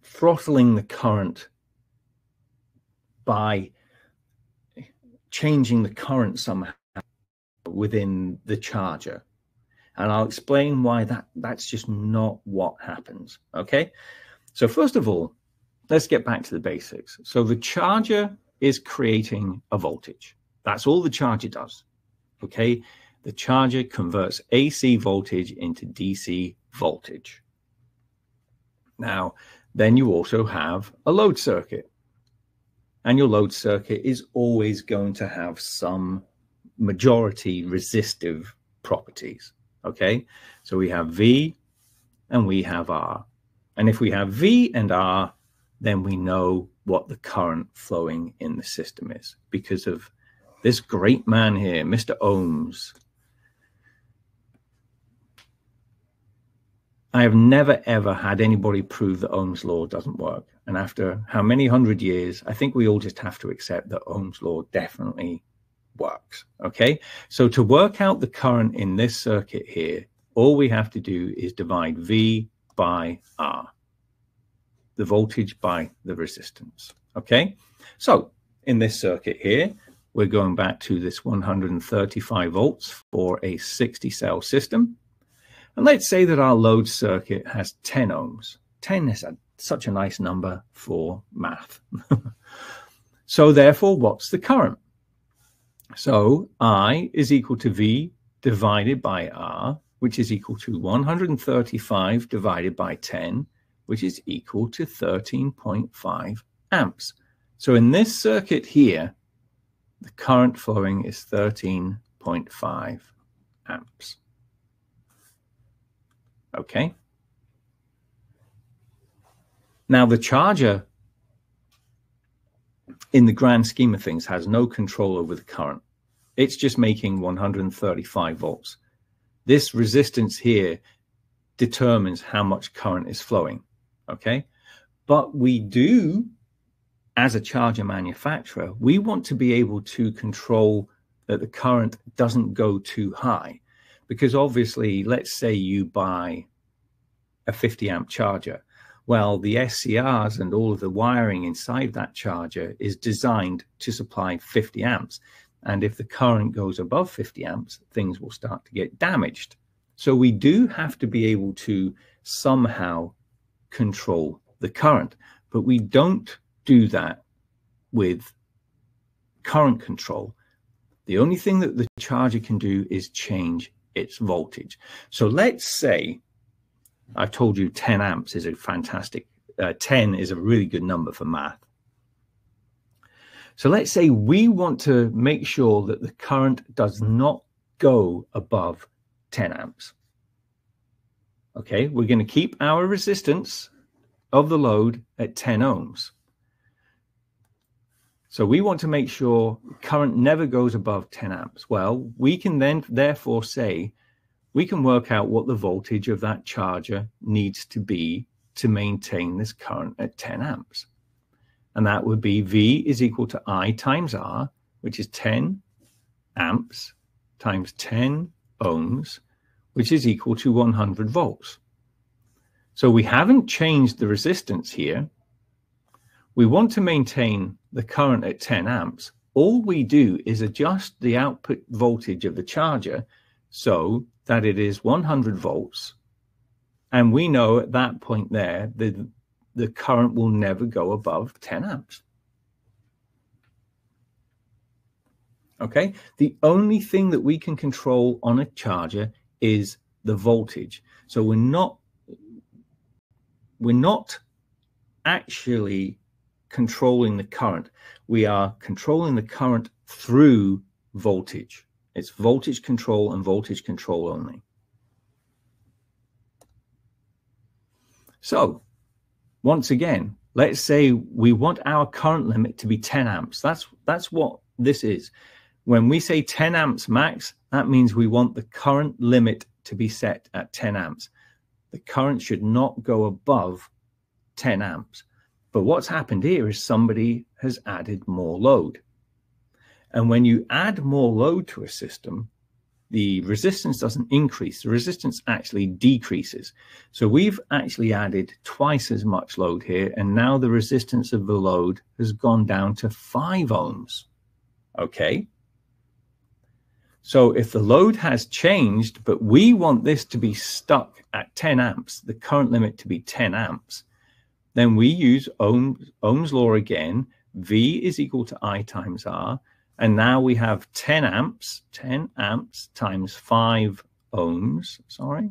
throttling the current by changing the current somehow within the charger. And I'll explain why that's just not what happens. Okay. So first of all, let's get back to the basics. So the charger is creating a voltage. That's all the charger does. Okay. The charger converts AC voltage into DC voltage. Now, then you also have a load circuit. And your load circuit is always going to have some majority resistive properties. Okay, so we have V and we have R. And if we have V and R, then we know what the current flowing in the system is because of this great man here, Mr. Ohms. I have never, ever had anybody prove that Ohm's law doesn't work. And after how many hundred years, I think we all just have to accept that Ohm's law definitely works. Okay, so to work out the current in this circuit here, all we have to do is divide V by R, the voltage by the resistance. Okay, so in this circuit here, we're going back to this 135 volts for a 60 cell system. And let's say that our load circuit has 10 ohms. 10 is such a nice number for math. So therefore, what's the current? So I is equal to V divided by R, which is equal to 135 divided by 10, which is equal to 13.5 amps. So in this circuit here, the current flowing is 13.5 amps. Okay. Now the charger, in the grand scheme of things, has no control over the current. It's just making 135 volts. This resistance here determines how much current is flowing. Okay. But we do, as a charger manufacturer, we want to be able to control that the current doesn't go too high. Because obviously, let's say you buy a 50 amp charger. Well, the SCRs and all of the wiring inside that charger is designed to supply 50 amps. And if the current goes above 50 amps, things will start to get damaged. So we do have to be able to somehow control the current, but we don't do that with current control. The only thing that the charger can do is change its voltage. So let's say, I've told you 10 amps is a fantastic, 10 is a really good number for math. So let's say we want to make sure that the current does not go above 10 amps. Okay, we're going to keep our resistance of the load at 10 ohms. So we want to make sure current never goes above 10 amps. Well, we can then therefore say, we can work out what the voltage of that charger needs to be to maintain this current at 10 amps. And that would be V is equal to I times R, which is 10 amps times 10 ohms, which is equal to 100 volts. So we haven't changed the resistance here. We want to maintain the current at 10 amps. All we do is adjust the output voltage of the charger so that it is 100 volts. And we know at that point there, the current will never go above 10 amps. Okay, the only thing that we can control on a charger is the voltage. So we're not actually controlling the current. We are controlling the current through voltage. It's voltage control and voltage control only. So once again, let's say we want our current limit to be 10 amps. That's what this is. When we say 10 amps max, that means we want the current limit to be set at 10 amps. The current should not go above 10 amps. But what's happened here is somebody has added more load. And when you add more load to a system, the resistance doesn't increase. The resistance actually decreases. So we've actually added twice as much load here. And now the resistance of the load has gone down to 5 ohms. Okay. So if the load has changed, but we want this to be stuck at 10 amps, the current limit to be 10 amps, then we use Ohm's law again. V is equal to I times R. And now we have 10 amps times 5 ohms. Sorry.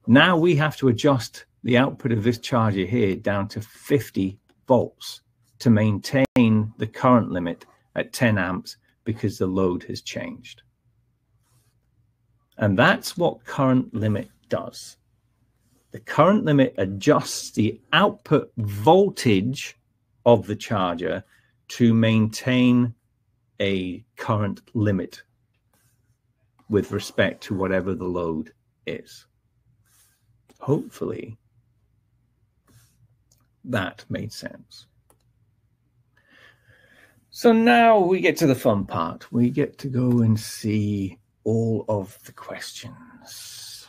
Now we have to adjust the output of this charger here down to 50 volts to maintain the current limit at 10 amps because the load has changed. And that's what current limit does. The current limit adjusts the output voltage of the charger to maintain a current limit with respect to whatever the load is. Hopefully, that made sense. So now we get to the fun part. We get to go and see all of the questions.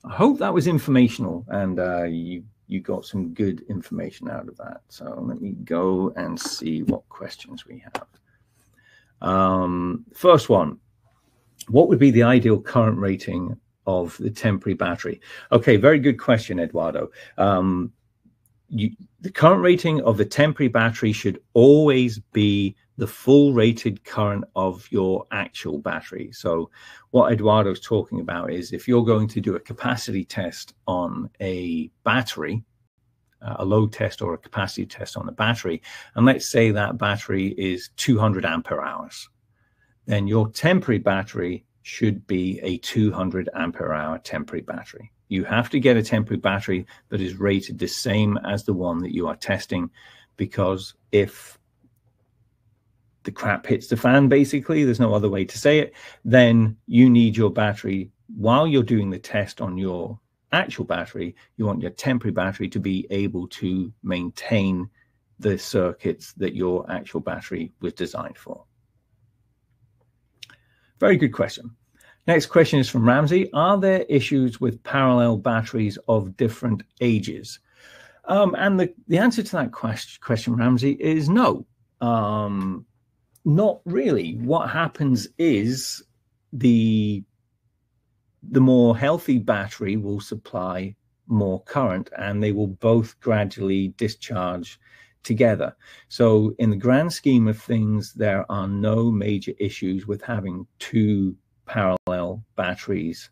I hope that was informational and you got some good information out of that. So let me go and see what questions we have. First one, what would be the ideal current rating of the temporary battery? Okay, very good question, Eduardo. The current rating of the temporary battery should always be the full rated current of your actual battery. So what Eduardo's talking about is if you're going to do a capacity test on a battery, a load test or a capacity test on a battery, and let's say that battery is 200 ampere hours, then your temporary battery should be a 200 ampere hour temporary battery. You have to get a temporary battery that is rated the same as the one that you are testing, because if the crap hits the fan, basically, there's no other way to say it, then you need your battery, while you're doing the test on your actual battery, you want your temporary battery to be able to maintain the circuits that your actual battery was designed for. Very good question. Next question is from Ramsey. Are there issues with parallel batteries of different ages? And the answer to that question, Ramsey, is no. Not really. What happens is the more healthy battery will supply more current, and they will both gradually discharge together. So in the grand scheme of things, there are no major issues with having two parallel batteries.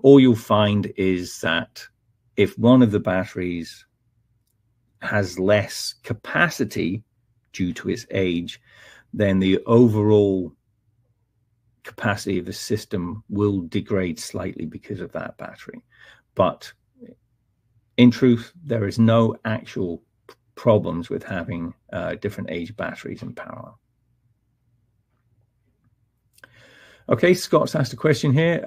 All you'll find is that if one of the batteries has less capacity due to its age, then the overall capacity of the system will degrade slightly because of that battery. But in truth, there is no actual problems with having different age batteries in parallel. Okay, Scott's asked a question here.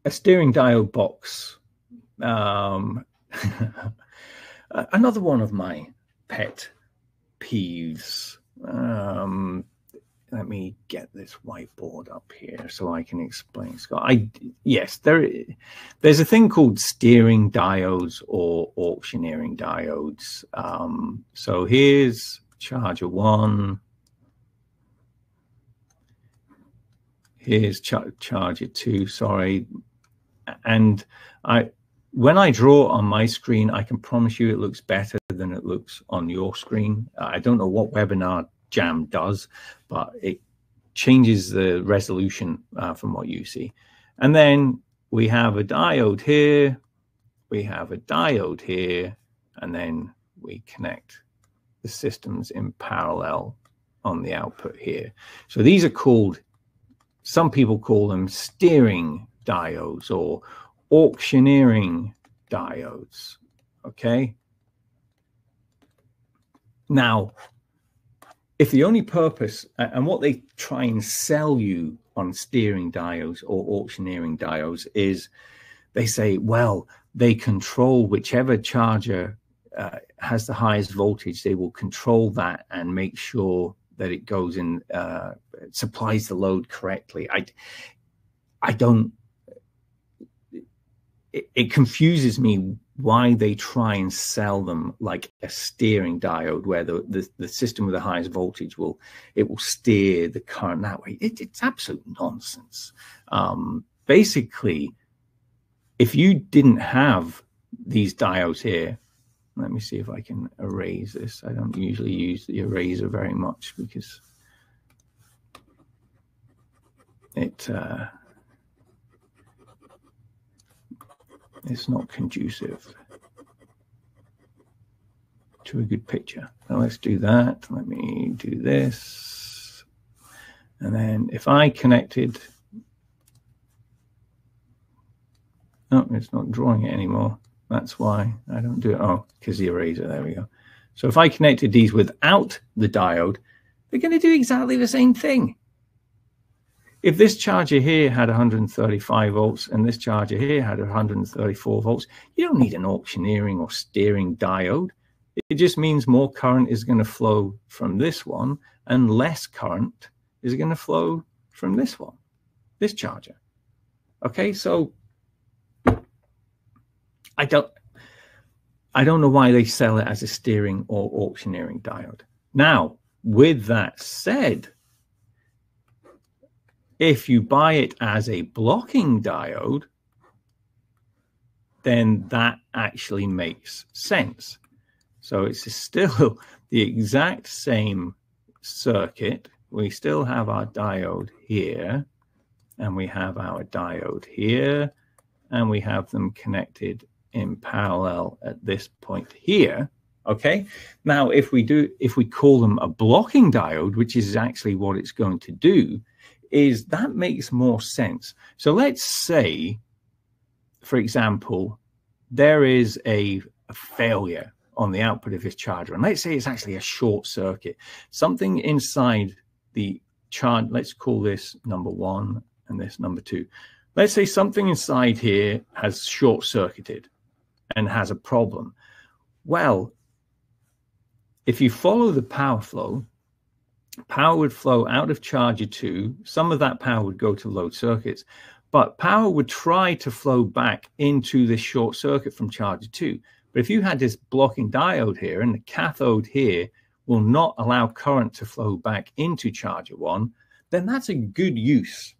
A steering diode box. Another one of my pet peeves. Let me get this whiteboard up here so I can explain, Scott. Yes, there's a thing called steering diodes or auctioneering diodes. So here's charger 1. Here's charger 2, sorry. And when I draw on my screen, I can promise you it looks better than it looks on your screen. I don't know what Webinar Jam does, but it changes the resolution from what you see. And then we have a diode here, we have a diode here, and then we connect the systems in parallel on the output here. So these are called, some people call them steering diodes or auctioneering diodes. Okay. Now, if the only purpose, and what they try and sell you on steering diodes or auctioneering diodes is, they say, well, they control whichever charger has the highest voltage, they will control that and make sure that it goes in, supplies the load correctly. I don't, it confuses me why they try and sell them like a steering diode, where the system with the highest voltage will steer the current that way. It's absolute nonsense. Basically, if you didn't have these diodes here, let me see if I can erase this. I don't usually use the eraser very much because it It's not conducive to a good picture. Now let's do that. Let me do this. And then if I connected, oh, it's not drawing it anymore. That's why I don't do it. Oh, because the eraser, there we go. So if I connected these without the diode, they're going to do exactly the same thing. If this charger here had 135 volts and this charger here had 134 volts, you don't need an auctioneering or steering diode. It just means more current is going to flow from this one and less current is going to flow from this one, this charger. Okay, so I don't know why they sell it as a steering or auctioneering diode. Now, with that said, if you buy it as a blocking diode, then that actually makes sense. So it's still the exact same circuit. We still have our diode here, and we have our diode here, and we have them connected in parallel at this point here. Okay, now if we call them a blocking diode, which is actually what it's going to do, is that makes more sense. So let's say, for example, there is a failure on the output of this charger, and let's say it's actually a short circuit. Something inside the charge, let's call this number 1 and this number 2. Let's say something inside here has short circuited and has a problem. Well, if you follow the power flow, power would flow out of charger 2. Some of that power would go to load circuits, but power would try to flow back into this short circuit from charger 2. But if you had this blocking diode here and the cathode here will not allow current to flow back into charger 1, then that's a good use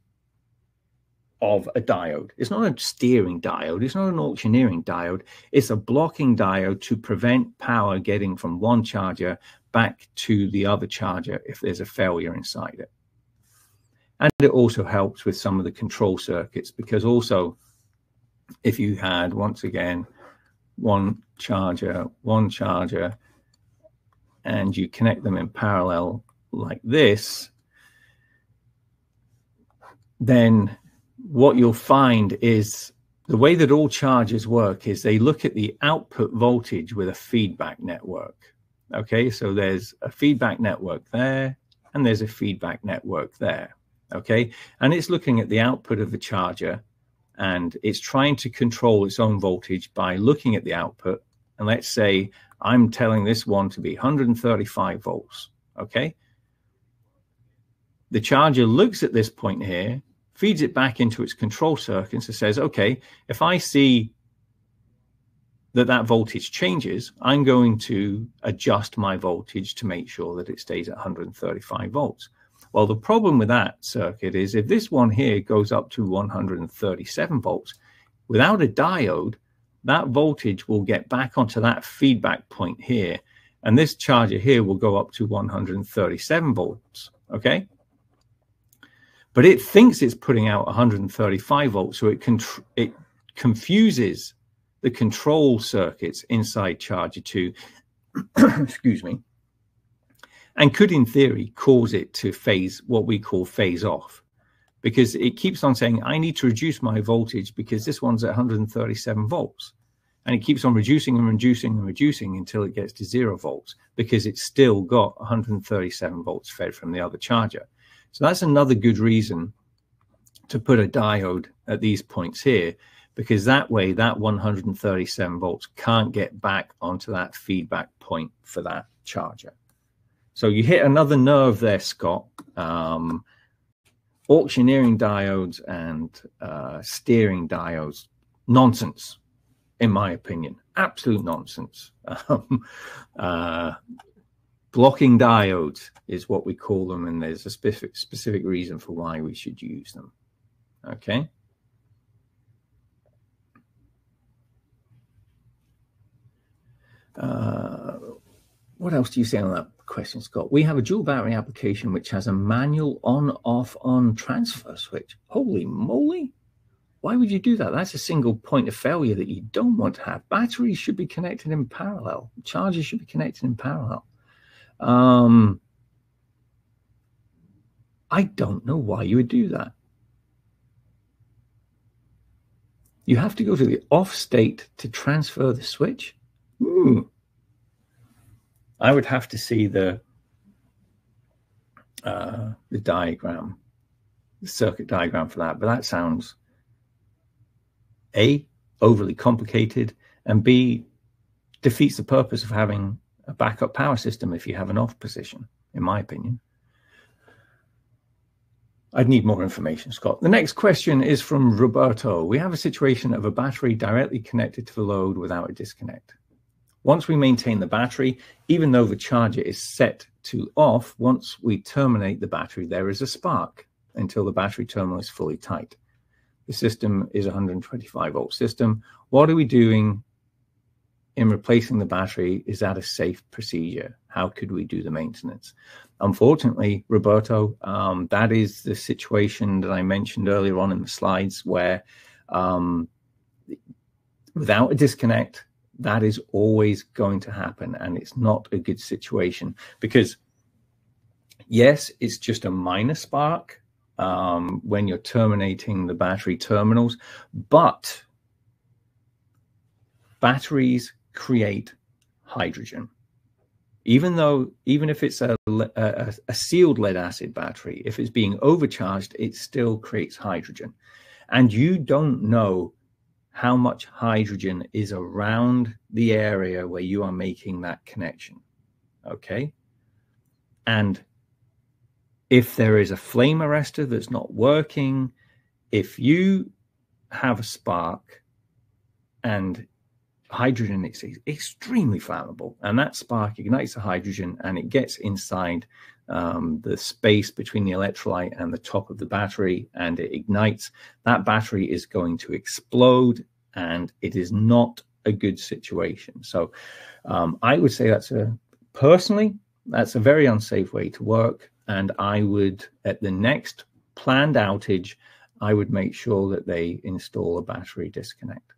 of a diode. It's not a steering diode. It's not an auctioneering diode. It's a blocking diode to prevent power getting from one charger back to the other charger if there's a failure inside it. And it also helps with some of the control circuits, because also if you had, once again, one charger, and you connect them in parallel like this, then what you'll find is the way that all chargers work is they look at the output voltage with a feedback network. Okay, so there's a feedback network there, and there's a feedback network there. Okay, and it's looking at the output of the charger, and it's trying to control its own voltage by looking at the output. And let's say I'm telling this one to be 135 volts. Okay, the charger looks at this point here, feeds it back into its control circuits and says, okay, if I see that that voltage changes, I'm going to adjust my voltage to make sure that it stays at 135 volts. Well, the problem with that circuit is if this one here goes up to 137 volts, without a diode, that voltage will get back onto that feedback point here, and this charger here will go up to 137 volts, okay? But it thinks it's putting out 135 volts, so it confuses the control circuits inside charger 2, excuse me, and could, in theory, cause it to phase, what we call phase off, because it keeps on saying, I need to reduce my voltage because this one's at 137 volts. And it keeps on reducing and reducing and reducing until it gets to 0 volts, because it's still got 137 volts fed from the other charger. So that's another good reason to put a diode at these points here, because that way that 137 volts can't get back onto that feedback point for that charger. So you hit another nerve there, Scott. Auctioneering diodes and steering diodes, nonsense, in my opinion. Absolute nonsense. Blocking diodes is what we call them, and there's a specific reason for why we should use them. Okay. What else do you say on that question, Scott? We have a dual battery application which has a manual on-off-on transfer switch. Holy moly. Why would you do that? That's a single point of failure that you don't want to have. Batteries should be connected in parallel. Chargers should be connected in parallel. I don't know why you would do that. You have to go to the off state to transfer the switch. I would have to see the diagram, the circuit diagram for that. But that sounds A, overly complicated, and B, defeats the purpose of having a backup power system if you have an off position, in my opinion. I'd need more information, Scott. The next question is from Roberto. We have a situation of a battery directly connected to the load without a disconnect. Once we maintain the battery, even though the charger is set to off, once we terminate the battery, there is a spark until the battery terminal is fully tight. The system is a 125 volt system. What are we doing in replacing the battery? Is that a safe procedure? How could we do the maintenance? Unfortunately, Roberto, that is the situation that I mentioned earlier on in the slides where without a disconnect, that is always going to happen. And it's not a good situation because, yes, it's just a minor spark when you're terminating the battery terminals, but batteries create hydrogen. Even if it's a sealed lead acid battery, if it's being overcharged, it still creates hydrogen. And you don't know how much hydrogen is around the area where you are making that connection, okay? And if there is a flame arrestor that's not working, if you have a spark and hydrogen is extremely flammable, and that spark ignites the hydrogen and it gets inside the space between the electrolyte and the top of the battery, and it ignites. That battery is going to explode, and it is not a good situation. So I would say that's a very unsafe way to work. And I would, at the next planned outage, I would make sure that they install a battery disconnect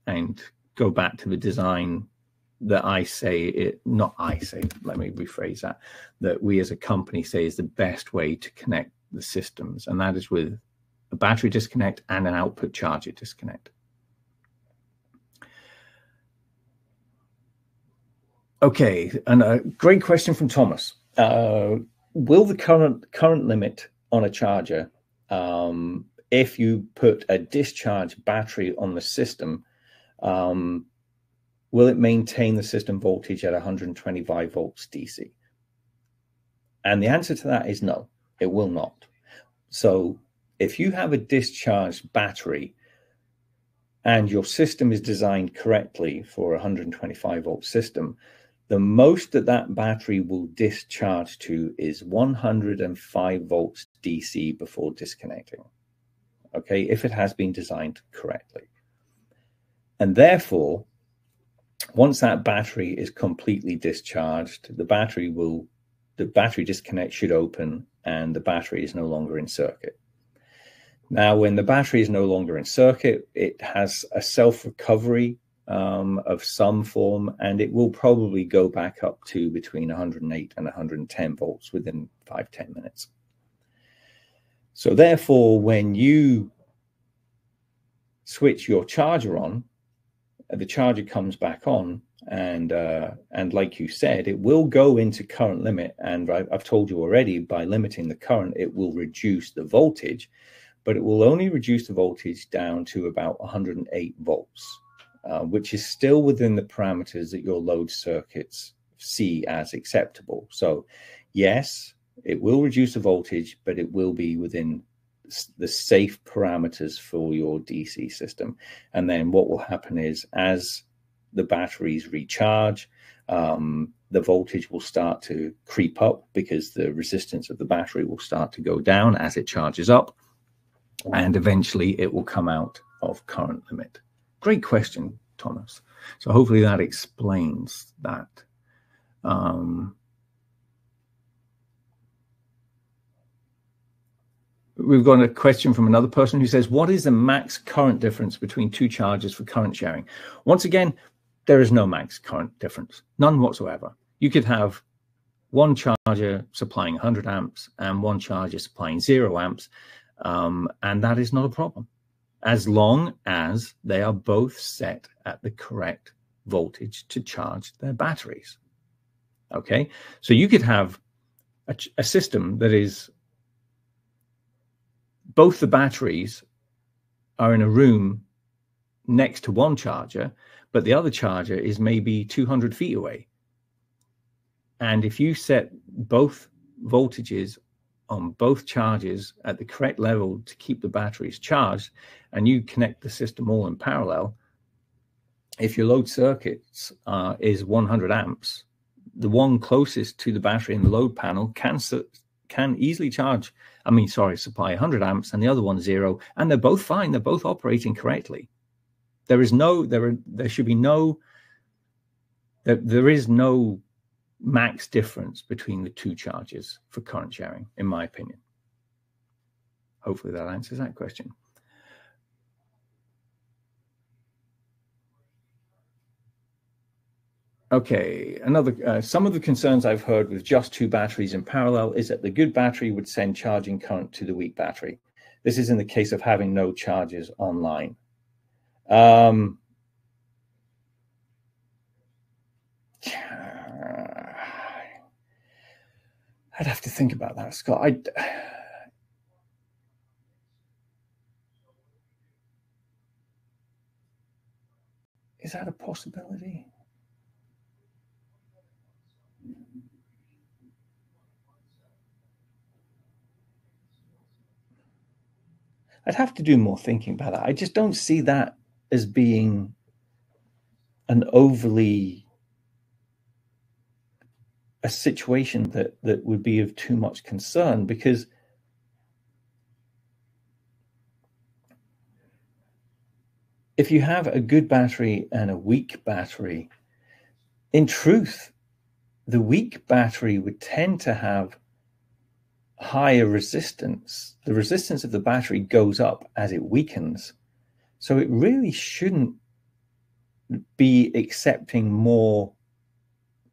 and go back to the design that let me rephrase that we as a company say is the best way to connect the systems. And that is with a battery disconnect and an output charger disconnect. Okay, and a great question from Thomas. Will the current limit on a charger, if you put a discharge battery on the system, will it maintain the system voltage at 125 volts DC? And the answer to that is no, it will not. So if you have a discharged battery and your system is designed correctly for a 125 volt system, the most that battery will discharge to is 105 volts DC before disconnecting, okay, if it has been designed correctly. And therefore, once that battery is completely discharged, the battery disconnect should open and the battery is no longer in circuit. Now, when the battery is no longer in circuit, it has a self-recovery of some form, and it will probably go back up to between 108 and 110 volts within 5-10 minutes. So therefore, when you switch your charger on, the charger comes back on, and like you said, it will go into current limit. And I've told you already, by limiting the current, it will reduce the voltage, but it will only reduce the voltage down to about 108 volts. Which is still within the parameters that your load circuits see as acceptable. So yes, it will reduce the voltage, but it will be within the safe parameters for your DC system. And then what will happen is, as the batteries recharge, the voltage will start to creep up because the resistance of the battery will start to go down as it charges up, and eventually it will come out of current limit. Great question, Thomas. So hopefully that explains that. We've got a question from another person who says, what is the max current difference between two chargers for current sharing? Once again, there is no max current difference, none whatsoever. You could have one charger supplying 100 amps and one charger supplying 0 amps, and that is not a problem, as long as they are both set at the correct voltage to charge their batteries. Okay, so you could have a system that is both the batteries are in a room next to one charger, but the other charger is maybe 200 feet away. And if you set both voltages on both chargers at the correct level to keep the batteries charged, and you connect the system all in parallel, if your load circuits is 100 amps, the one closest to the battery in the load panel can easily supply 100 amps, and the other one 0, and they're both fine. They're both operating correctly. There is no max difference between the two chargers for current sharing, in my opinion. Hopefully that answers that question. Okay, some of the concerns I've heard with just two batteries in parallel is that the good battery would send charging current to the weak battery. This is in the case of having no chargers online. I'd have to think about that, Scott. Is that a possibility? I'd have to do more thinking about that. I just don't see that as being an overly a situation that would be of too much concern, because if you have a good battery and a weak battery, in truth, the weak battery would tend to have higher resistance. The resistance of the battery goes up as it weakens. So it really shouldn't be accepting more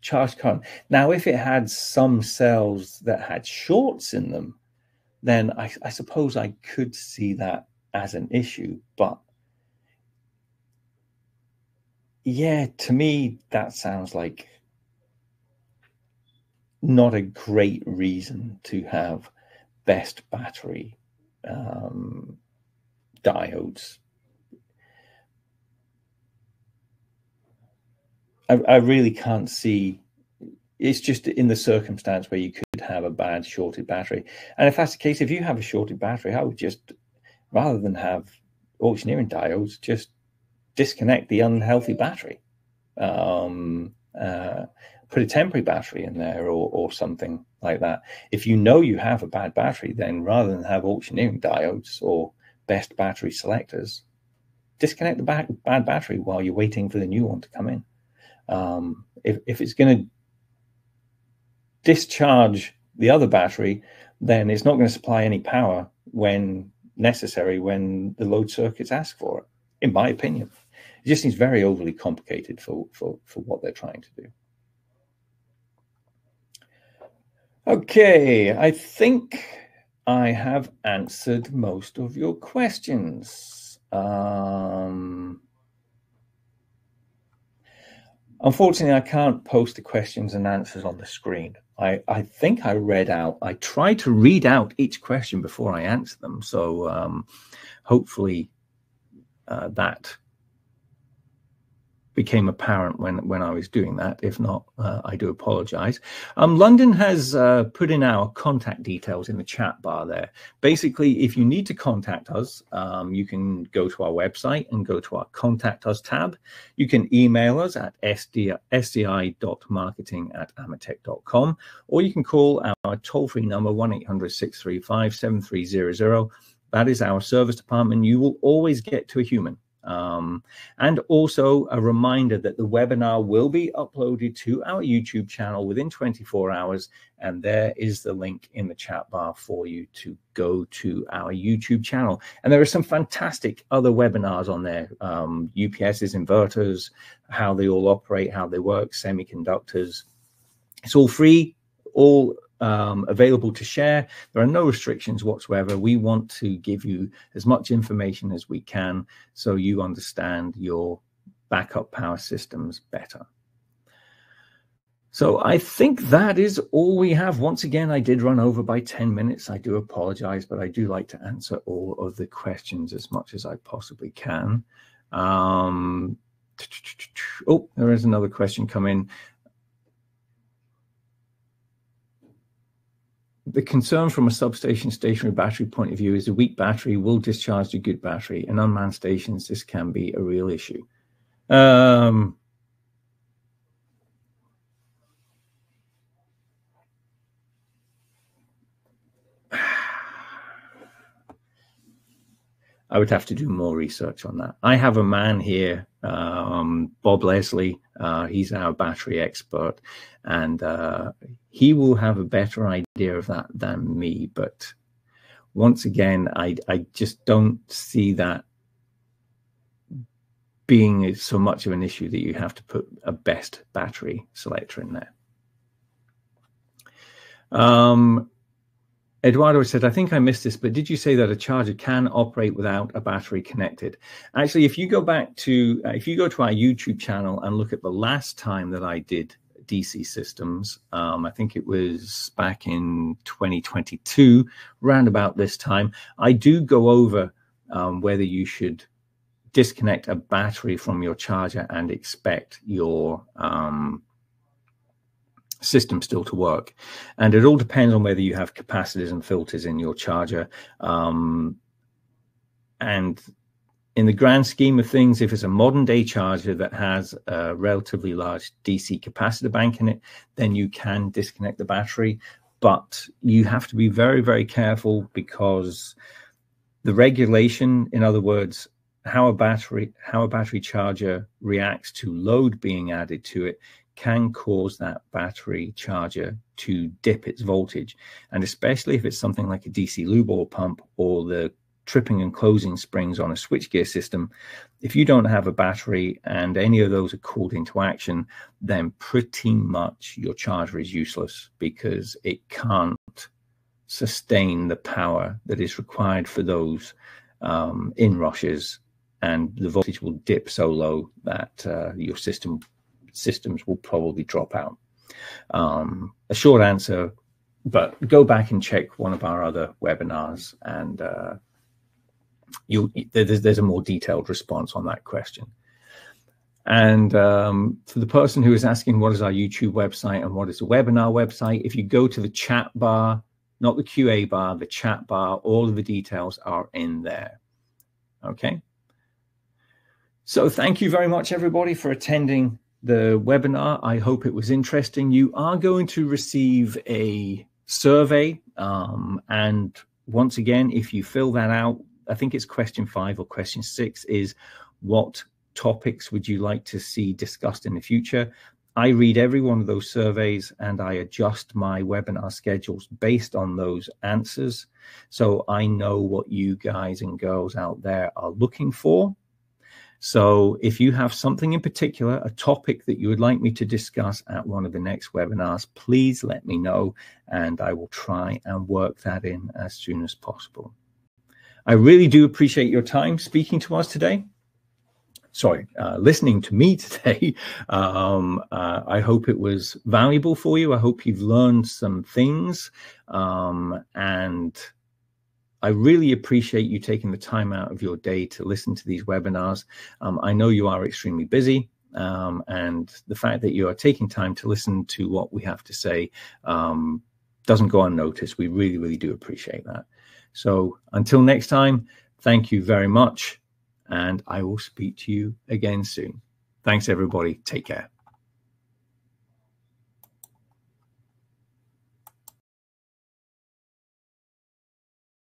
charge current. Now, if it had some cells that had shorts in them, then I suppose I could see that as an issue. But yeah, to me, that sounds like not a great reason to have best battery diodes. I really can't see. It's just in the circumstance where you could have a bad shorted battery. And if that's the case, if you have a shorted battery, I would just, rather than have auctioneering diodes, just disconnect the unhealthy battery. Put a temporary battery in there or something like that. If you know you have a bad battery, then rather than have auctioneering diodes or best battery selectors, disconnect the bad battery while you're waiting for the new one to come in. If it's going to discharge the other battery, then it's not going to supply any power when necessary, when the load circuits ask for it, in my opinion. It just seems very overly complicated for what they're trying to do. Okay, I think I have answered most of your questions. Unfortunately, I can't post the questions and answers on the screen. I think I tried to read out each question before I answer them. So hopefully that became apparent when I was doing that. If not, I do apologize. London has put in our contact details in the chat bar there. Basically, if you need to contact us, you can go to our website and go to our Contact Us tab. You can email us at sci.marketing@ametek.com, or you can call our toll-free number 1-800-635-7300. That is our service department. You will always get to a human. And also a reminder that the webinar will be uploaded to our YouTube channel within 24 hours. And there is the link in the chat bar for you to go to our YouTube channel. And there are some fantastic other webinars on there. UPSs, inverters, how they all operate, how they work, semiconductors. It's all free, all available to share. There are no restrictions whatsoever. We want to give you as much information as we can so you understand your backup power systems better. So I think that is all we have. Once again, I did run over by 10 minutes. I do apologize, but I do like to answer all of the questions as much as I possibly can. Oh, there is another question come in. The concern from a substation stationary battery point of view is a weak battery will discharge a good battery. In unmanned stations, this can be a real issue. I would have to do more research on that. I have a man here, Bob Leslie. He's our battery expert, and he will have a better idea of that than me. But once again, I just don't see that being so much of an issue that you have to put a best battery selector in there. Eduardo said, I think I missed this, but did you say that a charger can operate without a battery connected? Actually, if you go back to, if you go to our YouTube channel and look at the last time that I did DC systems, I think it was back in 2022, around about this time, I do go over whether you should disconnect a battery from your charger and expect your system still to work. And it all depends on whether you have capacitors and filters in your charger. And in the grand scheme of things, if it's a modern day charger that has a relatively large DC capacitor bank in it, then you can disconnect the battery. But you have to be very, very careful, because the regulation, in other words, how a battery charger reacts to load being added to it, can cause that battery charger to dip its voltage. And especially if it's something like a DC lube oil pump or the tripping and closing springs on a switchgear system, if you don't have a battery and any of those are called into action, then pretty much your charger is useless, because it can't sustain the power that is required for those inrushes, and the voltage will dip so low that your systems will probably drop out. A short answer, but go back and check one of our other webinars, and there's a more detailed response on that question. And for the person who is asking what is our YouTube website and what is the webinar website, if you go to the chat bar, not the QA bar, the chat bar, all of the details are in there. Okay. So thank you very much, everybody, for attending the webinar. I hope it was interesting. You are going to receive a survey. And once again, if you fill that out, I think it's question 5 or question 6 is, what topics would you like to see discussed in the future? I read every one of those surveys and I adjust my webinar schedules based on those answers. So I know what you guys and girls out there are looking for. So if you have something in particular, a topic that you would like me to discuss at one of the next webinars, please let me know, and I will try and work that in as soon as possible. I really do appreciate your time speaking to us today. Sorry, listening to me today. I hope it was valuable for you. I hope you've learned some things, and I really appreciate you taking the time out of your day to listen to these webinars. I know you are extremely busy, and the fact that you are taking time to listen to what we have to say doesn't go unnoticed. We really, really do appreciate that. So until next time, thank you very much, and I will speak to you again soon. Thanks, everybody. Take care.